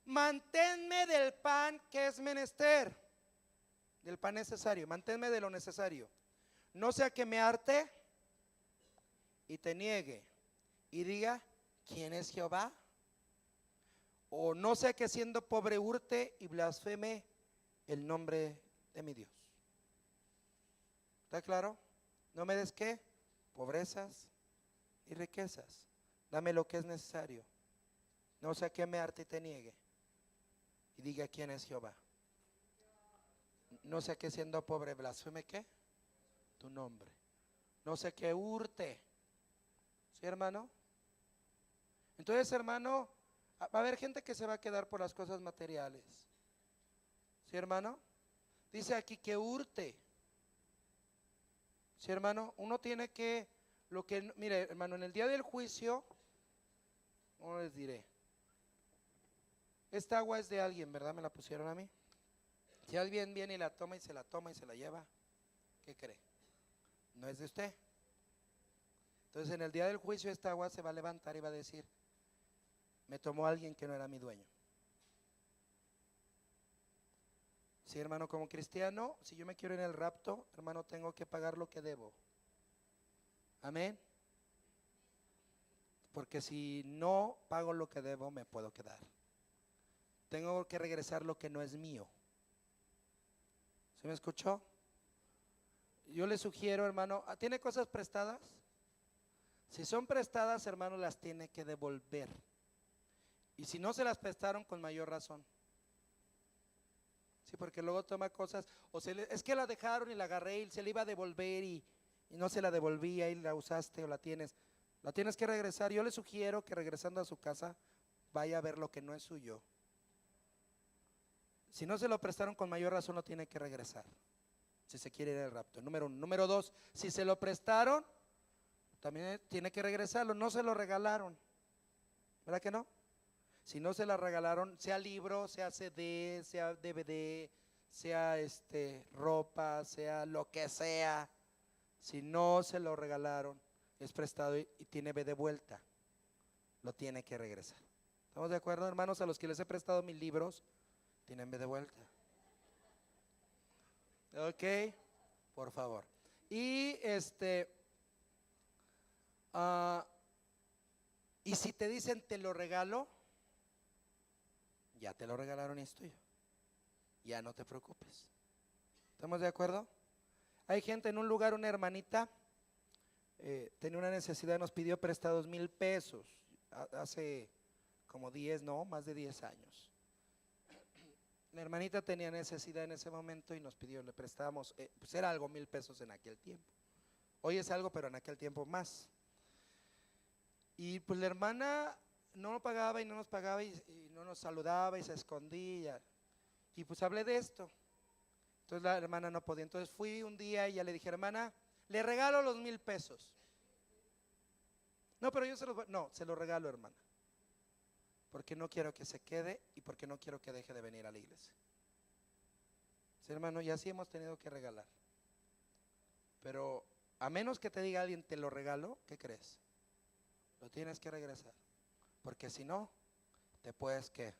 Manténme del pan que es menester, del pan necesario, manténme de lo necesario. No sea que me harte y te niegue y diga, ¿quién es Jehová? O no sea que siendo pobre hurte y blasfeme el nombre de mi Dios. ¿Está claro? No me des ¿qué? Pobrezas y riquezas. Dame lo que es necesario. No sea que me harte y te niegue y diga quién es Jehová. No sea que siendo pobre blasfeme ¿qué? Tu nombre. No sea que hurte. ¿Sí, hermano? Entonces, hermano, va a haber gente que se va a quedar por las cosas materiales. ¿Sí, hermano? Dice aquí que hurte. ¿Sí, hermano? Uno tiene que, mire, hermano, en el día del juicio, ¿cómo les diré? Esta agua es de alguien, ¿verdad? Me la pusieron a mí. Si alguien viene y la toma y se la lleva, ¿qué cree? No es de usted. Entonces en el día del juicio esta agua se va a levantar y va a decir, me tomó alguien que no era mi dueño. Sí, hermano, como cristiano, si yo me quiero ir en el rapto, hermano, tengo que pagar lo que debo. Amén. Porque si no pago lo que debo, me puedo quedar. Tengo que regresar lo que no es mío. ¿Se me escuchó? Yo le sugiero, hermano, ¿tiene cosas prestadas? Si son prestadas, hermano, las tiene que devolver. Y si no se las prestaron, con mayor razón. Sí, porque luego toma cosas, es que la dejaron y la agarré y se le iba a devolver y no se la devolvía y la usaste o la tienes que regresar. Yo le sugiero que regresando a su casa vaya a ver lo que no es suyo. Si no se lo prestaron, con mayor razón lo tiene que regresar, si se quiere ir al rapto. Número uno. Número dos, si se lo prestaron, también tiene que regresarlo. No se lo regalaron, ¿verdad que no? Si no se la regalaron, sea libro, sea CD, sea DVD, sea ropa, sea lo que sea, si no se lo regalaron, es prestado y tiene de vuelta, lo tiene que regresar. ¿Estamos de acuerdo, hermanos? A los que les he prestado mis libros, tienen de vuelta. Ok, por favor. Y y si te dicen te lo regalo, ya te lo regalaron y es tuyo. Ya no te preocupes. ¿Estamos de acuerdo? Hay gente en un lugar, una hermanita tenía una necesidad, nos pidió prestados 1,000 pesos hace como 10, no, más de 10 años. La hermanita tenía necesidad en ese momento y nos pidió, le prestábamos, pues era algo 1,000 pesos en aquel tiempo. Hoy es algo, pero en aquel tiempo más. Y pues la hermana no pagaba y no nos pagaba y no nos saludaba y se escondía. Y pues hablé de esto. Entonces la hermana no podía. Entonces fui un día y ya le dije, hermana, le regalo los 1,000 pesos. No, pero yo se los regalo, hermana. Porque no quiero que se quede y porque no quiero que deje de venir a la iglesia. Sí, hermano, y así hemos tenido que regalar. Pero a menos que te diga alguien, te lo regalo, ¿qué crees? Lo tienes que regresar. Porque si no, te puedes quedar.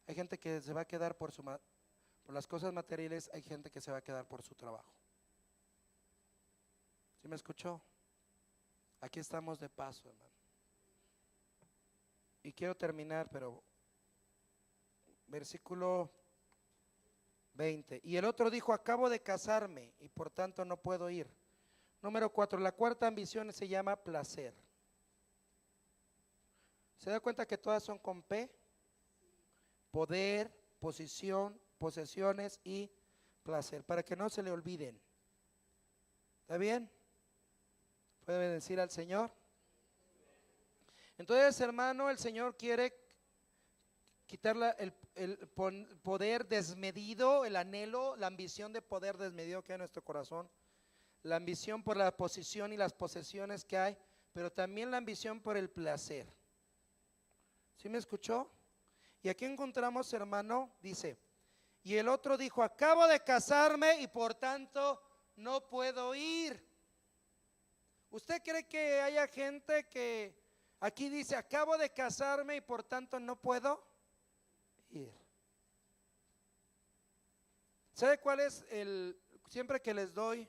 Hay gente que se va a quedar por las cosas materiales, hay gente que se va a quedar por su trabajo. ¿Sí me escuchó? Aquí estamos de paso, hermano. Y quiero terminar, pero versículo 20. Y el otro dijo, acabo de casarme y por tanto no puedo ir. Número 4, la cuarta ambición se llama placer. ¿Se da cuenta que todas son con P? Poder, posición, posesiones y placer, para que no se le olviden. ¿Está bien? ¿Puede decir al Señor? Entonces, hermano, el Señor quiere quitar el poder desmedido, el anhelo, la ambición de poder desmedido que hay en nuestro corazón, la ambición por la posición y las posesiones que hay, pero también la ambición por el placer. ¿Sí me escuchó? Y aquí encontramos, hermano, dice, y el otro dijo, acabo de casarme y por tanto no puedo ir. ¿Usted cree que haya gente que aquí dice, acabo de casarme y por tanto no puedo ir? ¿Sabe cuál es siempre que les doy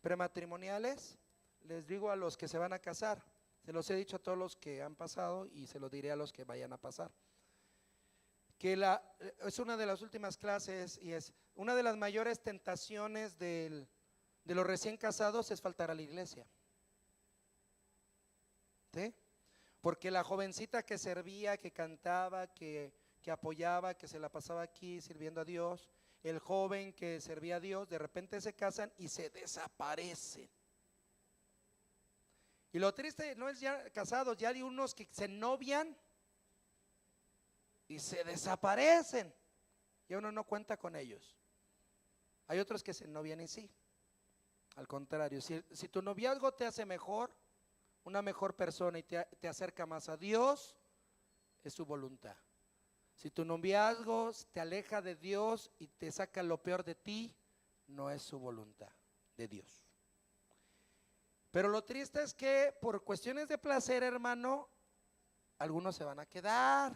prematrimoniales, les digo a los que se van a casar, se los he dicho a todos los que han pasado y se los diré a los que vayan a pasar, que es una de las últimas clases y es una de las mayores tentaciones de los recién casados es faltar a la iglesia. ¿Sí? Porque la jovencita que servía, que cantaba, que apoyaba, que se la pasaba aquí sirviendo a Dios, el joven que servía a Dios, de repente se casan y se desaparecen. Y lo triste no es ya casados, ya hay unos que se novian y se desaparecen y uno no cuenta con ellos. Hay otros que se novian y sí. Al contrario, si tu noviazgo te hace mejor, una mejor persona y te acerca más a Dios, es su voluntad. Si tu noviazgo te aleja de Dios y te saca lo peor de ti, no es su voluntad de Dios. Pero lo triste es que por cuestiones de placer, hermano, algunos se van a quedar.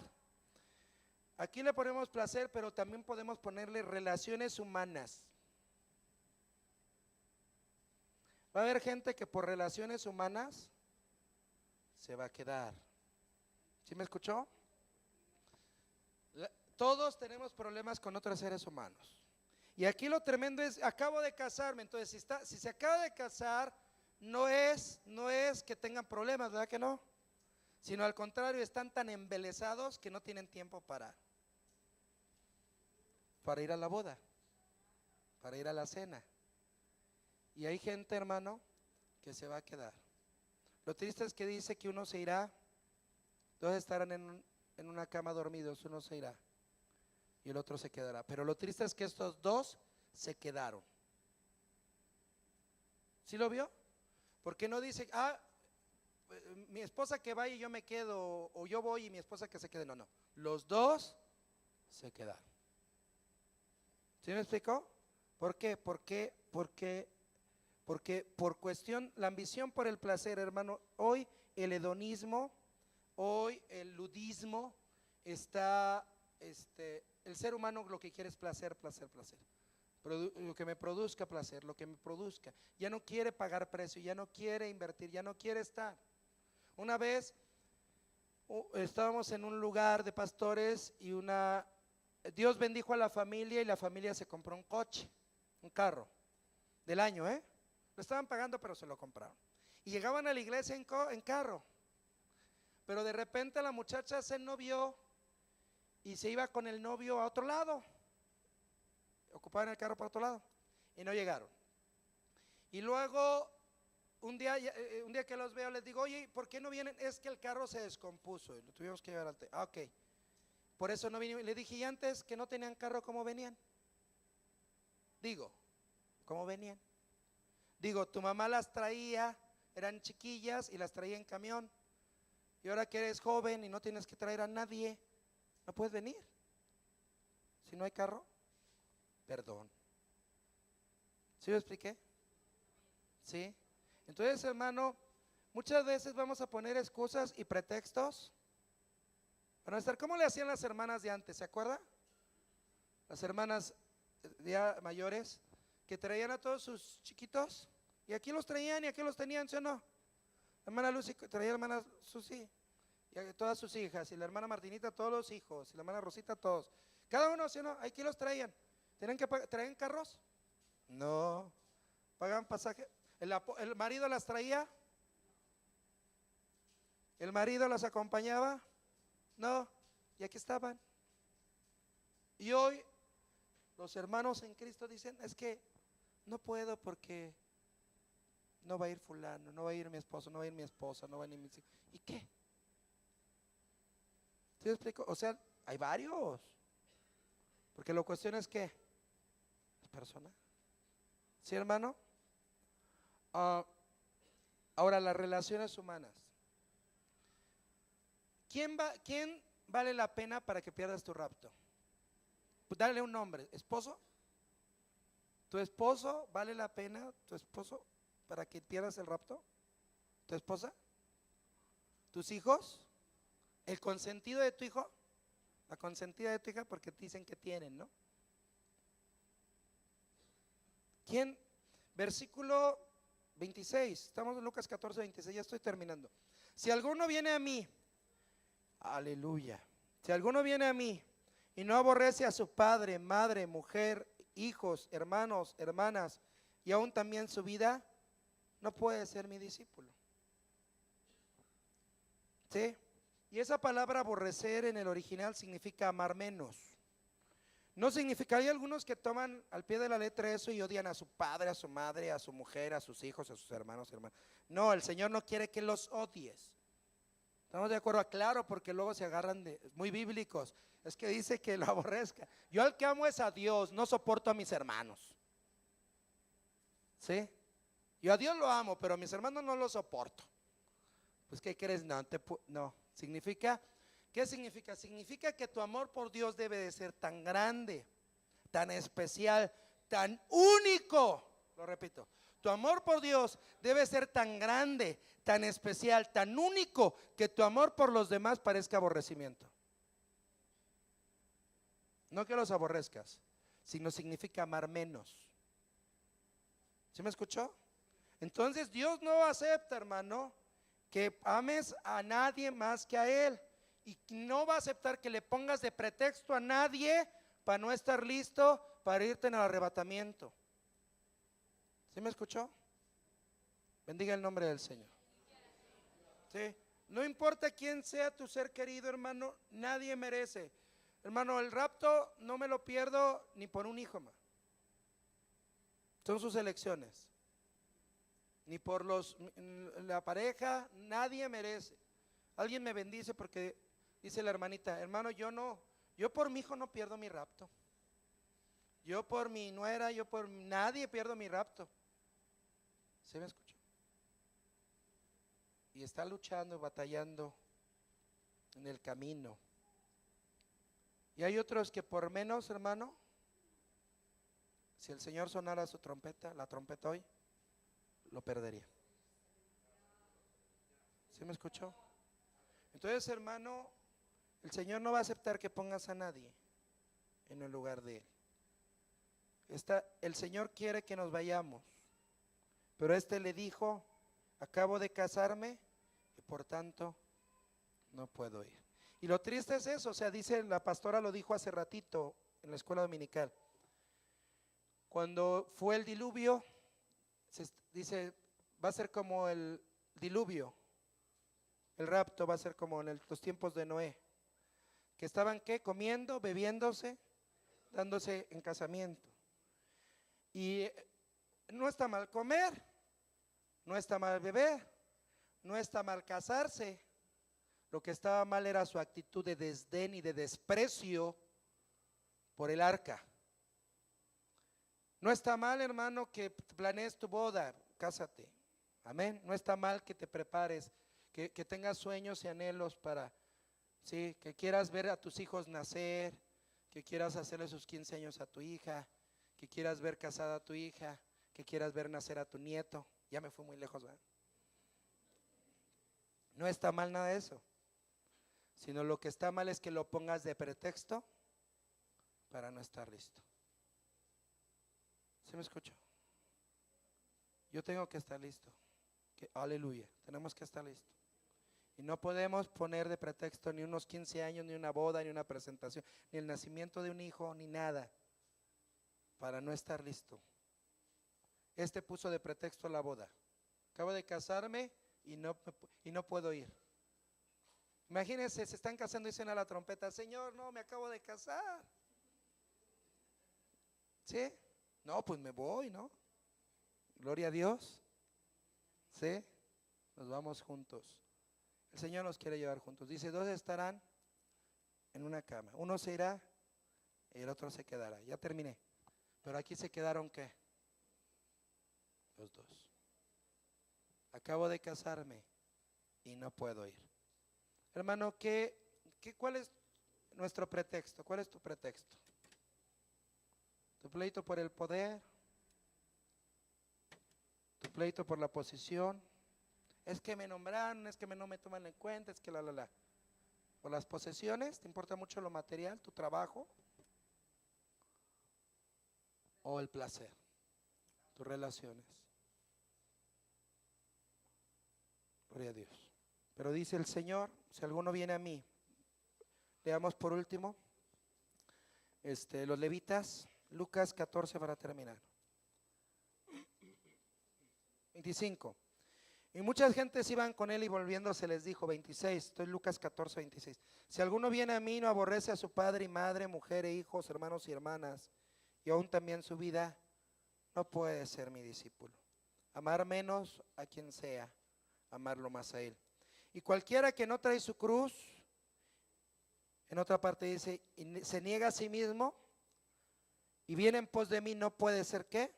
Aquí le ponemos placer, pero también podemos ponerle relaciones humanas. Va a haber gente que por relaciones humanas se va a quedar. ¿Sí me escuchó? Todos tenemos problemas con otros seres humanos. Y aquí lo tremendo es, acabo de casarme. Entonces, si se acaba de casar, no es que tengan problemas, ¿verdad que no? Sino al contrario, están tan embelesados que no tienen tiempo para ir a la boda, para ir a la cena. Y hay gente, hermano, que se va a quedar. Lo triste es que dice que uno se irá, dos estarán en una cama dormidos, uno se irá y el otro se quedará. Pero lo triste es que estos dos se quedaron. ¿Sí lo vio? Porque no dice, mi esposa que vaya y yo me quedo, o yo voy y mi esposa que se quede. No, los dos se quedaron. ¿Sí me explicó? ¿Por qué? Porque por cuestión, la ambición por el placer, hermano, hoy el hedonismo, hoy el ludismo está, el ser humano lo que quiere es placer, placer, placer. Lo que me produzca placer, lo que me produzca. Ya no quiere pagar precio, ya no quiere invertir, ya no quiere estar. Una vez estábamos en un lugar de pastores y Dios bendijo a la familia y la familia se compró un coche, un carro del año, lo estaban pagando pero se lo compraron. Y llegaban a la iglesia en carro, pero de repente la muchacha se ennovió y se iba con el novio a otro lado, ocupaban el carro para otro lado y no llegaron. Y luego un día que los veo les digo, oye, ¿por qué no vienen? Es que el carro se descompuso y lo tuvimos que llevar al ok, por eso no vinimos. Le dije, ¿y antes que no tenían carro cómo venían? Digo, ¿cómo venían? Digo, tu mamá las traía, eran chiquillas y las traía en camión, y ahora que eres joven y no tienes que traer a nadie, no puedes venir. Si no hay carro, perdón. ¿Sí lo expliqué? ¿Sí? Entonces, hermano, muchas veces vamos a poner excusas y pretextos para no estar. ¿Cómo le hacían las hermanas de antes? ¿Se acuerda? Las hermanas ya mayores que traían a todos sus chiquitos y aquí los traían y aquí los tenían, ¿sí o no? La hermana Lucy traía a la hermana Susi y a todas sus hijas, y la hermana Martinita todos los hijos, y la hermana Rosita todos, cada uno, ¿sí o no? Aquí los traían. ¿Tienen que traían carros? No. ¿Pagaban pasaje? ¿El marido las traía? ¿El marido las acompañaba? No. Y aquí estaban. Y hoy Los hermanos en Cristo dicen, es que no puedo porque no va a ir fulano, no va a ir mi esposo, no va a ir mi esposa, no va a ir mis hijos. ¿Y qué? ¿Sí me explico? O sea, hay varios. Porque la cuestión es que es personal. ¿Sí, hermano? Ah, ahora, las relaciones humanas. ¿Quién vale la pena para que pierdas tu rapto? Pues dale un nombre. ¿Esposo? ¿Tu esposo vale la pena? ¿Tu esposo para que pierdas el rapto? ¿Tu esposa? ¿Tus hijos? ¿El consentido de tu hijo? La consentida de tu hija, porque dicen que tienen, ¿no? ¿Quién? Versículo 26. Estamos en Lucas 14, 26. Ya estoy terminando. Si alguno viene a mí, aleluya. Si alguno viene a mí y no aborrece a su padre, madre, mujer, hijos, hermanos, hermanas y aún también su vida, no puede ser mi discípulo. ¿Sí? Y esa palabra aborrecer en el original significa amar menos. No significa, hay algunos que toman al pie de la letra eso y odian a su padre, a su madre, a su mujer, a sus hijos, a sus hermanos, hermanas. No, el Señor no quiere que los odies. ¿Estamos de acuerdo? Claro, porque luego se agarran de muy bíblicos. Es que dice que lo aborrezca. Yo al que amo es a Dios, no soporto a mis hermanos. ¿Sí? Yo a Dios lo amo, pero a mis hermanos no los soporto. Pues ¿qué crees? No, significa, ¿qué significa? Significa que tu amor por Dios debe de ser tan grande, tan especial, tan único. Lo repito, tu amor por Dios debe ser tan grande, tan especial, tan único, que tu amor por los demás parezca aborrecimiento. No que los aborrezcas, sino significa amar menos. ¿Sí me escuchó? Entonces Dios no acepta, hermano, que ames a nadie más que a Él. Y no va a aceptar que le pongas de pretexto a nadie para no estar listo para irte en el arrebatamiento. ¿Sí me escuchó? Bendiga el nombre del Señor. ¿Sí? No importa quién sea tu ser querido, hermano, nadie merece. Hermano, el rapto no me lo pierdo ni por un hijo más. Son sus elecciones. Ni por la pareja, nadie merece. Alguien me bendice porque dice la hermanita, hermano, yo por mi hijo no pierdo mi rapto. Yo por mi nuera, yo por nadie pierdo mi rapto. ¿Se me escuchó? Y está luchando, batallando en el camino. Y hay otros que por menos, hermano, si el Señor sonara su trompeta, la trompeta hoy, lo perdería. ¿Se me escuchó? Entonces, hermano, el Señor no va a aceptar que pongas a nadie en el lugar de Él. El Señor quiere que nos vayamos, pero le dijo, acabo de casarme y por tanto no puedo ir. Y lo triste es eso, o sea, dice la pastora, lo dijo hace ratito en la escuela dominical. Cuando fue el diluvio, dice, va a ser como el diluvio. El rapto va a ser como en los tiempos de Noé, que estaban ¿qué? Comiendo, bebiéndose, dándose en casamiento. Y no está mal comer, no está mal beber, no está mal casarse. Lo que estaba mal era su actitud de desdén y de desprecio por el arca. No está mal, hermano, que planees tu boda, cásate. Amén. No está mal que te prepares, que tengas sueños y anhelos para, sí, que quieras ver a tus hijos nacer, que quieras hacerle sus 15 años a tu hija, que quieras ver casada a tu hija, que quieras ver nacer a tu nieto. Ya me fui muy lejos, ¿verdad? No está mal nada de eso, sino lo que está mal es que lo pongas de pretexto para no estar listo. ¿Se me escuchó? Yo tengo que estar listo. Aleluya, tenemos que estar listos. Y no podemos poner de pretexto ni unos 15 años, ni una boda, ni una presentación, ni el nacimiento de un hijo, ni nada, para no estar listo. Puso de pretexto la boda. Acabo de casarme y no puedo ir. Imagínense, se están casando y suena la trompeta, Señor, no, me acabo de casar. ¿Sí? No, pues me voy, ¿no? Gloria a Dios. ¿Sí? Nos vamos juntos. El Señor nos quiere llevar juntos. Dice, dos estarán en una cama. Uno se irá y el otro se quedará. Ya terminé. Pero aquí se quedaron, ¿qué? Los dos. Acabo de casarme y no puedo ir. Hermano, ¿cuál es nuestro pretexto? ¿Cuál es tu pretexto? ¿Tu pleito por el poder? ¿Tu pleito por la posición? Es que me nombraron, es que no me toman en cuenta, es que la. ¿Por las posesiones? ¿Te importa mucho lo material, tu trabajo? ¿O el placer? Tus relaciones. Gloria a Dios. Pero dice el Señor, si alguno viene a mí, leamos por último, los levitas, Lucas 14 para terminar. 25. Y muchas gentes iban con él y volviéndose les dijo, 26, esto es Lucas 14, 26. Si alguno viene a mí y no aborrece a su padre y madre, mujer e hijos, hermanos y hermanas, y aún también su vida, no puede ser mi discípulo. Amar menos a quien sea, amarlo más a él. Y cualquiera que no trae su cruz, en otra parte dice, y se niega a sí mismo y viene en pos de mí, no puede ser ¿qué?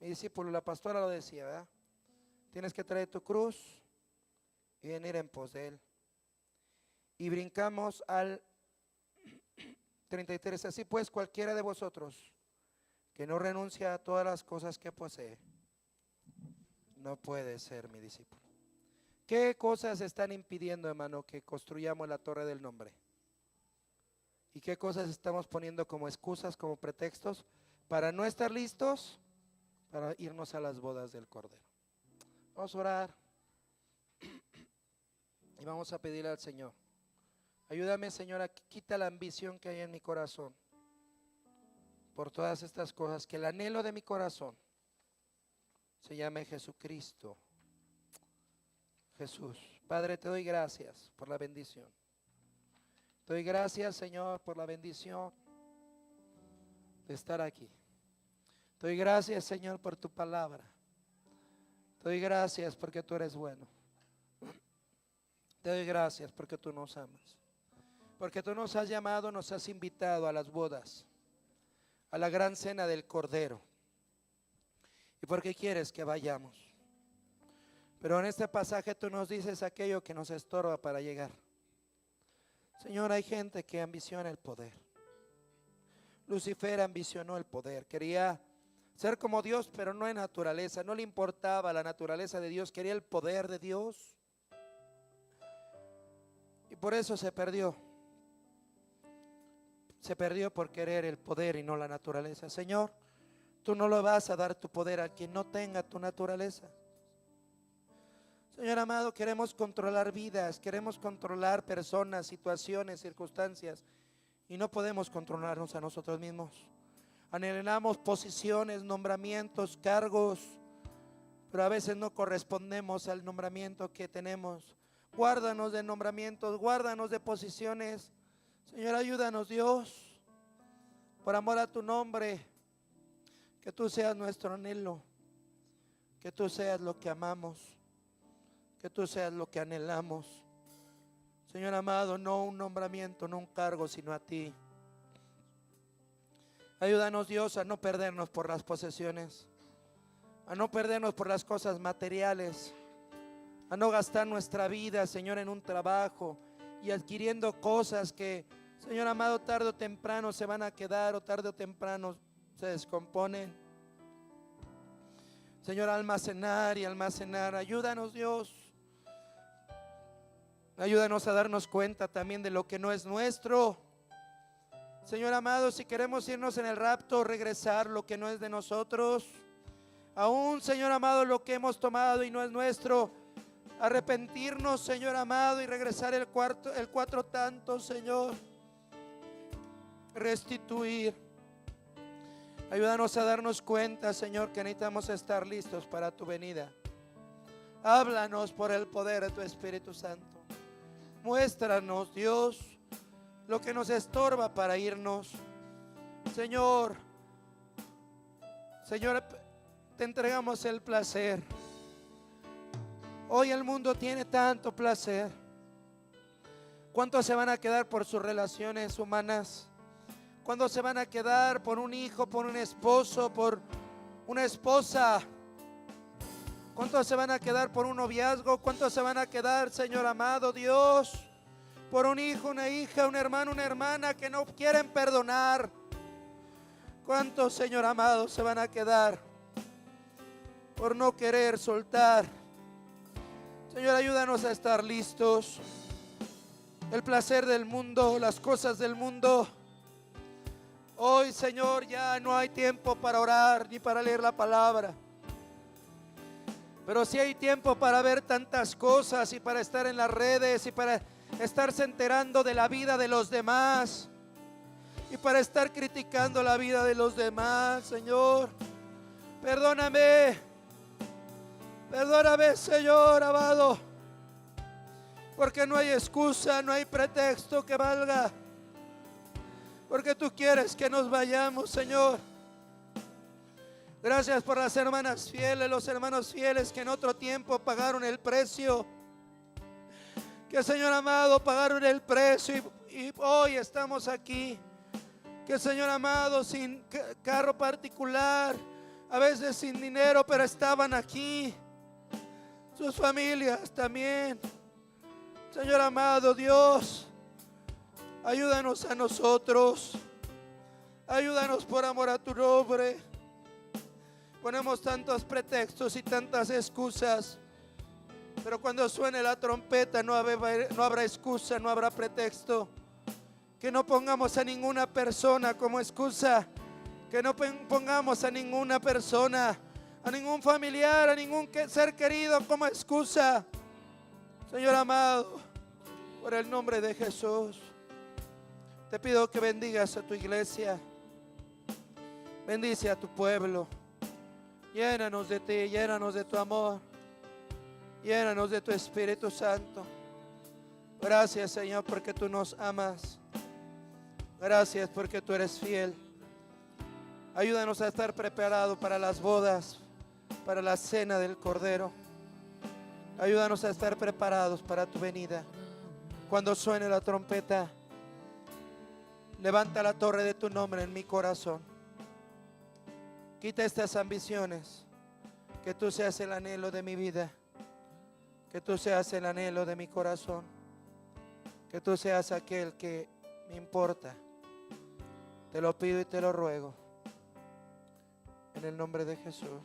Mi discípulo. La pastora lo decía, ¿verdad? Tienes que traer tu cruz y venir en pos de él. Y brincamos al 33. Así pues, cualquiera de vosotros que no renuncia a todas las cosas que posee, no puede ser mi discípulo. ¿Qué cosas están impidiendo, hermano, que construyamos la torre del nombre? ¿Y qué cosas estamos poniendo como excusas, como pretextos para no estar listos para irnos a las bodas del Cordero? Vamos a orar y vamos a pedirle al Señor. Ayúdame, Señor, quita la ambición que hay en mi corazón por todas estas cosas, que el anhelo de mi corazón se llame Jesucristo. Jesús. Padre, te doy gracias por la bendición. Te doy gracias, Señor, por la bendición de estar aquí. Te doy gracias, Señor, por tu palabra. Te doy gracias porque tú eres bueno. Te doy gracias porque tú nos amas. Porque tú nos has llamado, nos has invitado a las bodas, a la gran cena del Cordero. Y porque quieres que vayamos. Pero en este pasaje tú nos dices aquello que nos estorba para llegar. Señor, hay gente que ambiciona el poder. Lucifer ambicionó el poder, quería ser como Dios, pero no en naturaleza, no le importaba la naturaleza de Dios, quería el poder de Dios. Y por eso se perdió. Se perdió por querer el poder y no la naturaleza. Señor, tú no le vas a dar tu poder a quien no tenga tu naturaleza. Señor amado, queremos controlar vidas, queremos controlar personas, situaciones, circunstancias, y no podemos controlarnos a nosotros mismos. Anhelamos posiciones, nombramientos, cargos, pero a veces no correspondemos al nombramiento que tenemos. Guárdanos de nombramientos, guárdanos de posiciones. Señor, ayúdanos, Dios, por amor a tu nombre, que tú seas nuestro anhelo, que tú seas lo que amamos, que tú seas lo que anhelamos. Señor amado, no un nombramiento, no un cargo, sino a ti. Ayúdanos, Dios, a no perdernos por las posesiones, a no perdernos por las cosas materiales, a no gastar nuestra vida, Señor, en un trabajo y adquiriendo cosas que, Señor amado, tarde o temprano se van a quedar o tarde o temprano se descomponen. Señor, almacenar y almacenar. Ayúdanos, Dios. Ayúdanos a darnos cuenta también de lo que no es nuestro. Señor amado, si queremos irnos en el rapto, regresar lo que no es de nosotros. Aún, Señor amado, lo que hemos tomado y no es nuestro, arrepentirnos, Señor amado, y regresar el cuatro tanto, Señor. Restituir. Ayúdanos a darnos cuenta, Señor, que necesitamos estar listos para tu venida. Háblanos por el poder de tu Espíritu Santo. Muéstranos, Dios, lo que nos estorba para irnos. Señor, Señor, te entregamos el placer. Hoy el mundo tiene tanto placer. ¿Cuántos se van a quedar por sus relaciones humanas? ¿Cuántos se van a quedar por un hijo, por un esposo, por una esposa? ¿Cuántos se van a quedar por un noviazgo? ¿Cuántos se van a quedar, Señor amado Dios, por un hijo, una hija, un hermano, una hermana que no quieren perdonar? ¿Cuántos, Señor amado, se van a quedar por no querer soltar? Señor, ayúdanos a estar listos. El placer del mundo, las cosas del mundo. Hoy, Señor, ya no hay tiempo para orar ni para leer la palabra. Pero sí hay tiempo para ver tantas cosas y para estar en las redes y para estarse enterando de la vida de los demás y para estar criticando la vida de los demás. Señor, perdóname, Señor amado, porque no hay excusa, no hay pretexto que valga, porque tú quieres que nos vayamos, Señor. Gracias por las hermanas fieles, los hermanos fieles que en otro tiempo pagaron el precio, que, Señor amado, pagaron el precio y hoy estamos aquí. Que, Señor amado, sin carro particular, a veces sin dinero, pero estaban aquí. Sus familias también. Señor amado Dios, ayúdanos a nosotros. Ayúdanos por amor a tu nombre. Ponemos tantos pretextos y tantas excusas, pero cuando suene la trompeta no habrá excusa, no habrá pretexto. Que no pongamos a ninguna persona como excusa, que no pongamos a ninguna persona, a ningún familiar, a ningún ser querido como excusa. Señor amado, por el nombre de Jesús, te pido que bendigas a tu iglesia, bendice a tu pueblo. Llénanos de ti, llénanos de tu amor, llénanos de tu Espíritu Santo. Gracias, Señor, porque tú nos amas. Gracias porque tú eres fiel. Ayúdanos a estar preparados para las bodas, para la cena del Cordero. Ayúdanos a estar preparados para tu venida. Cuando suene la trompeta, levanta la torre de tu nombre en mi corazón. Quita estas ambiciones, que tú seas el anhelo de mi vida, que tú seas el anhelo de mi corazón, que tú seas aquel que me importa. Te lo pido y te lo ruego, en el nombre de Jesús.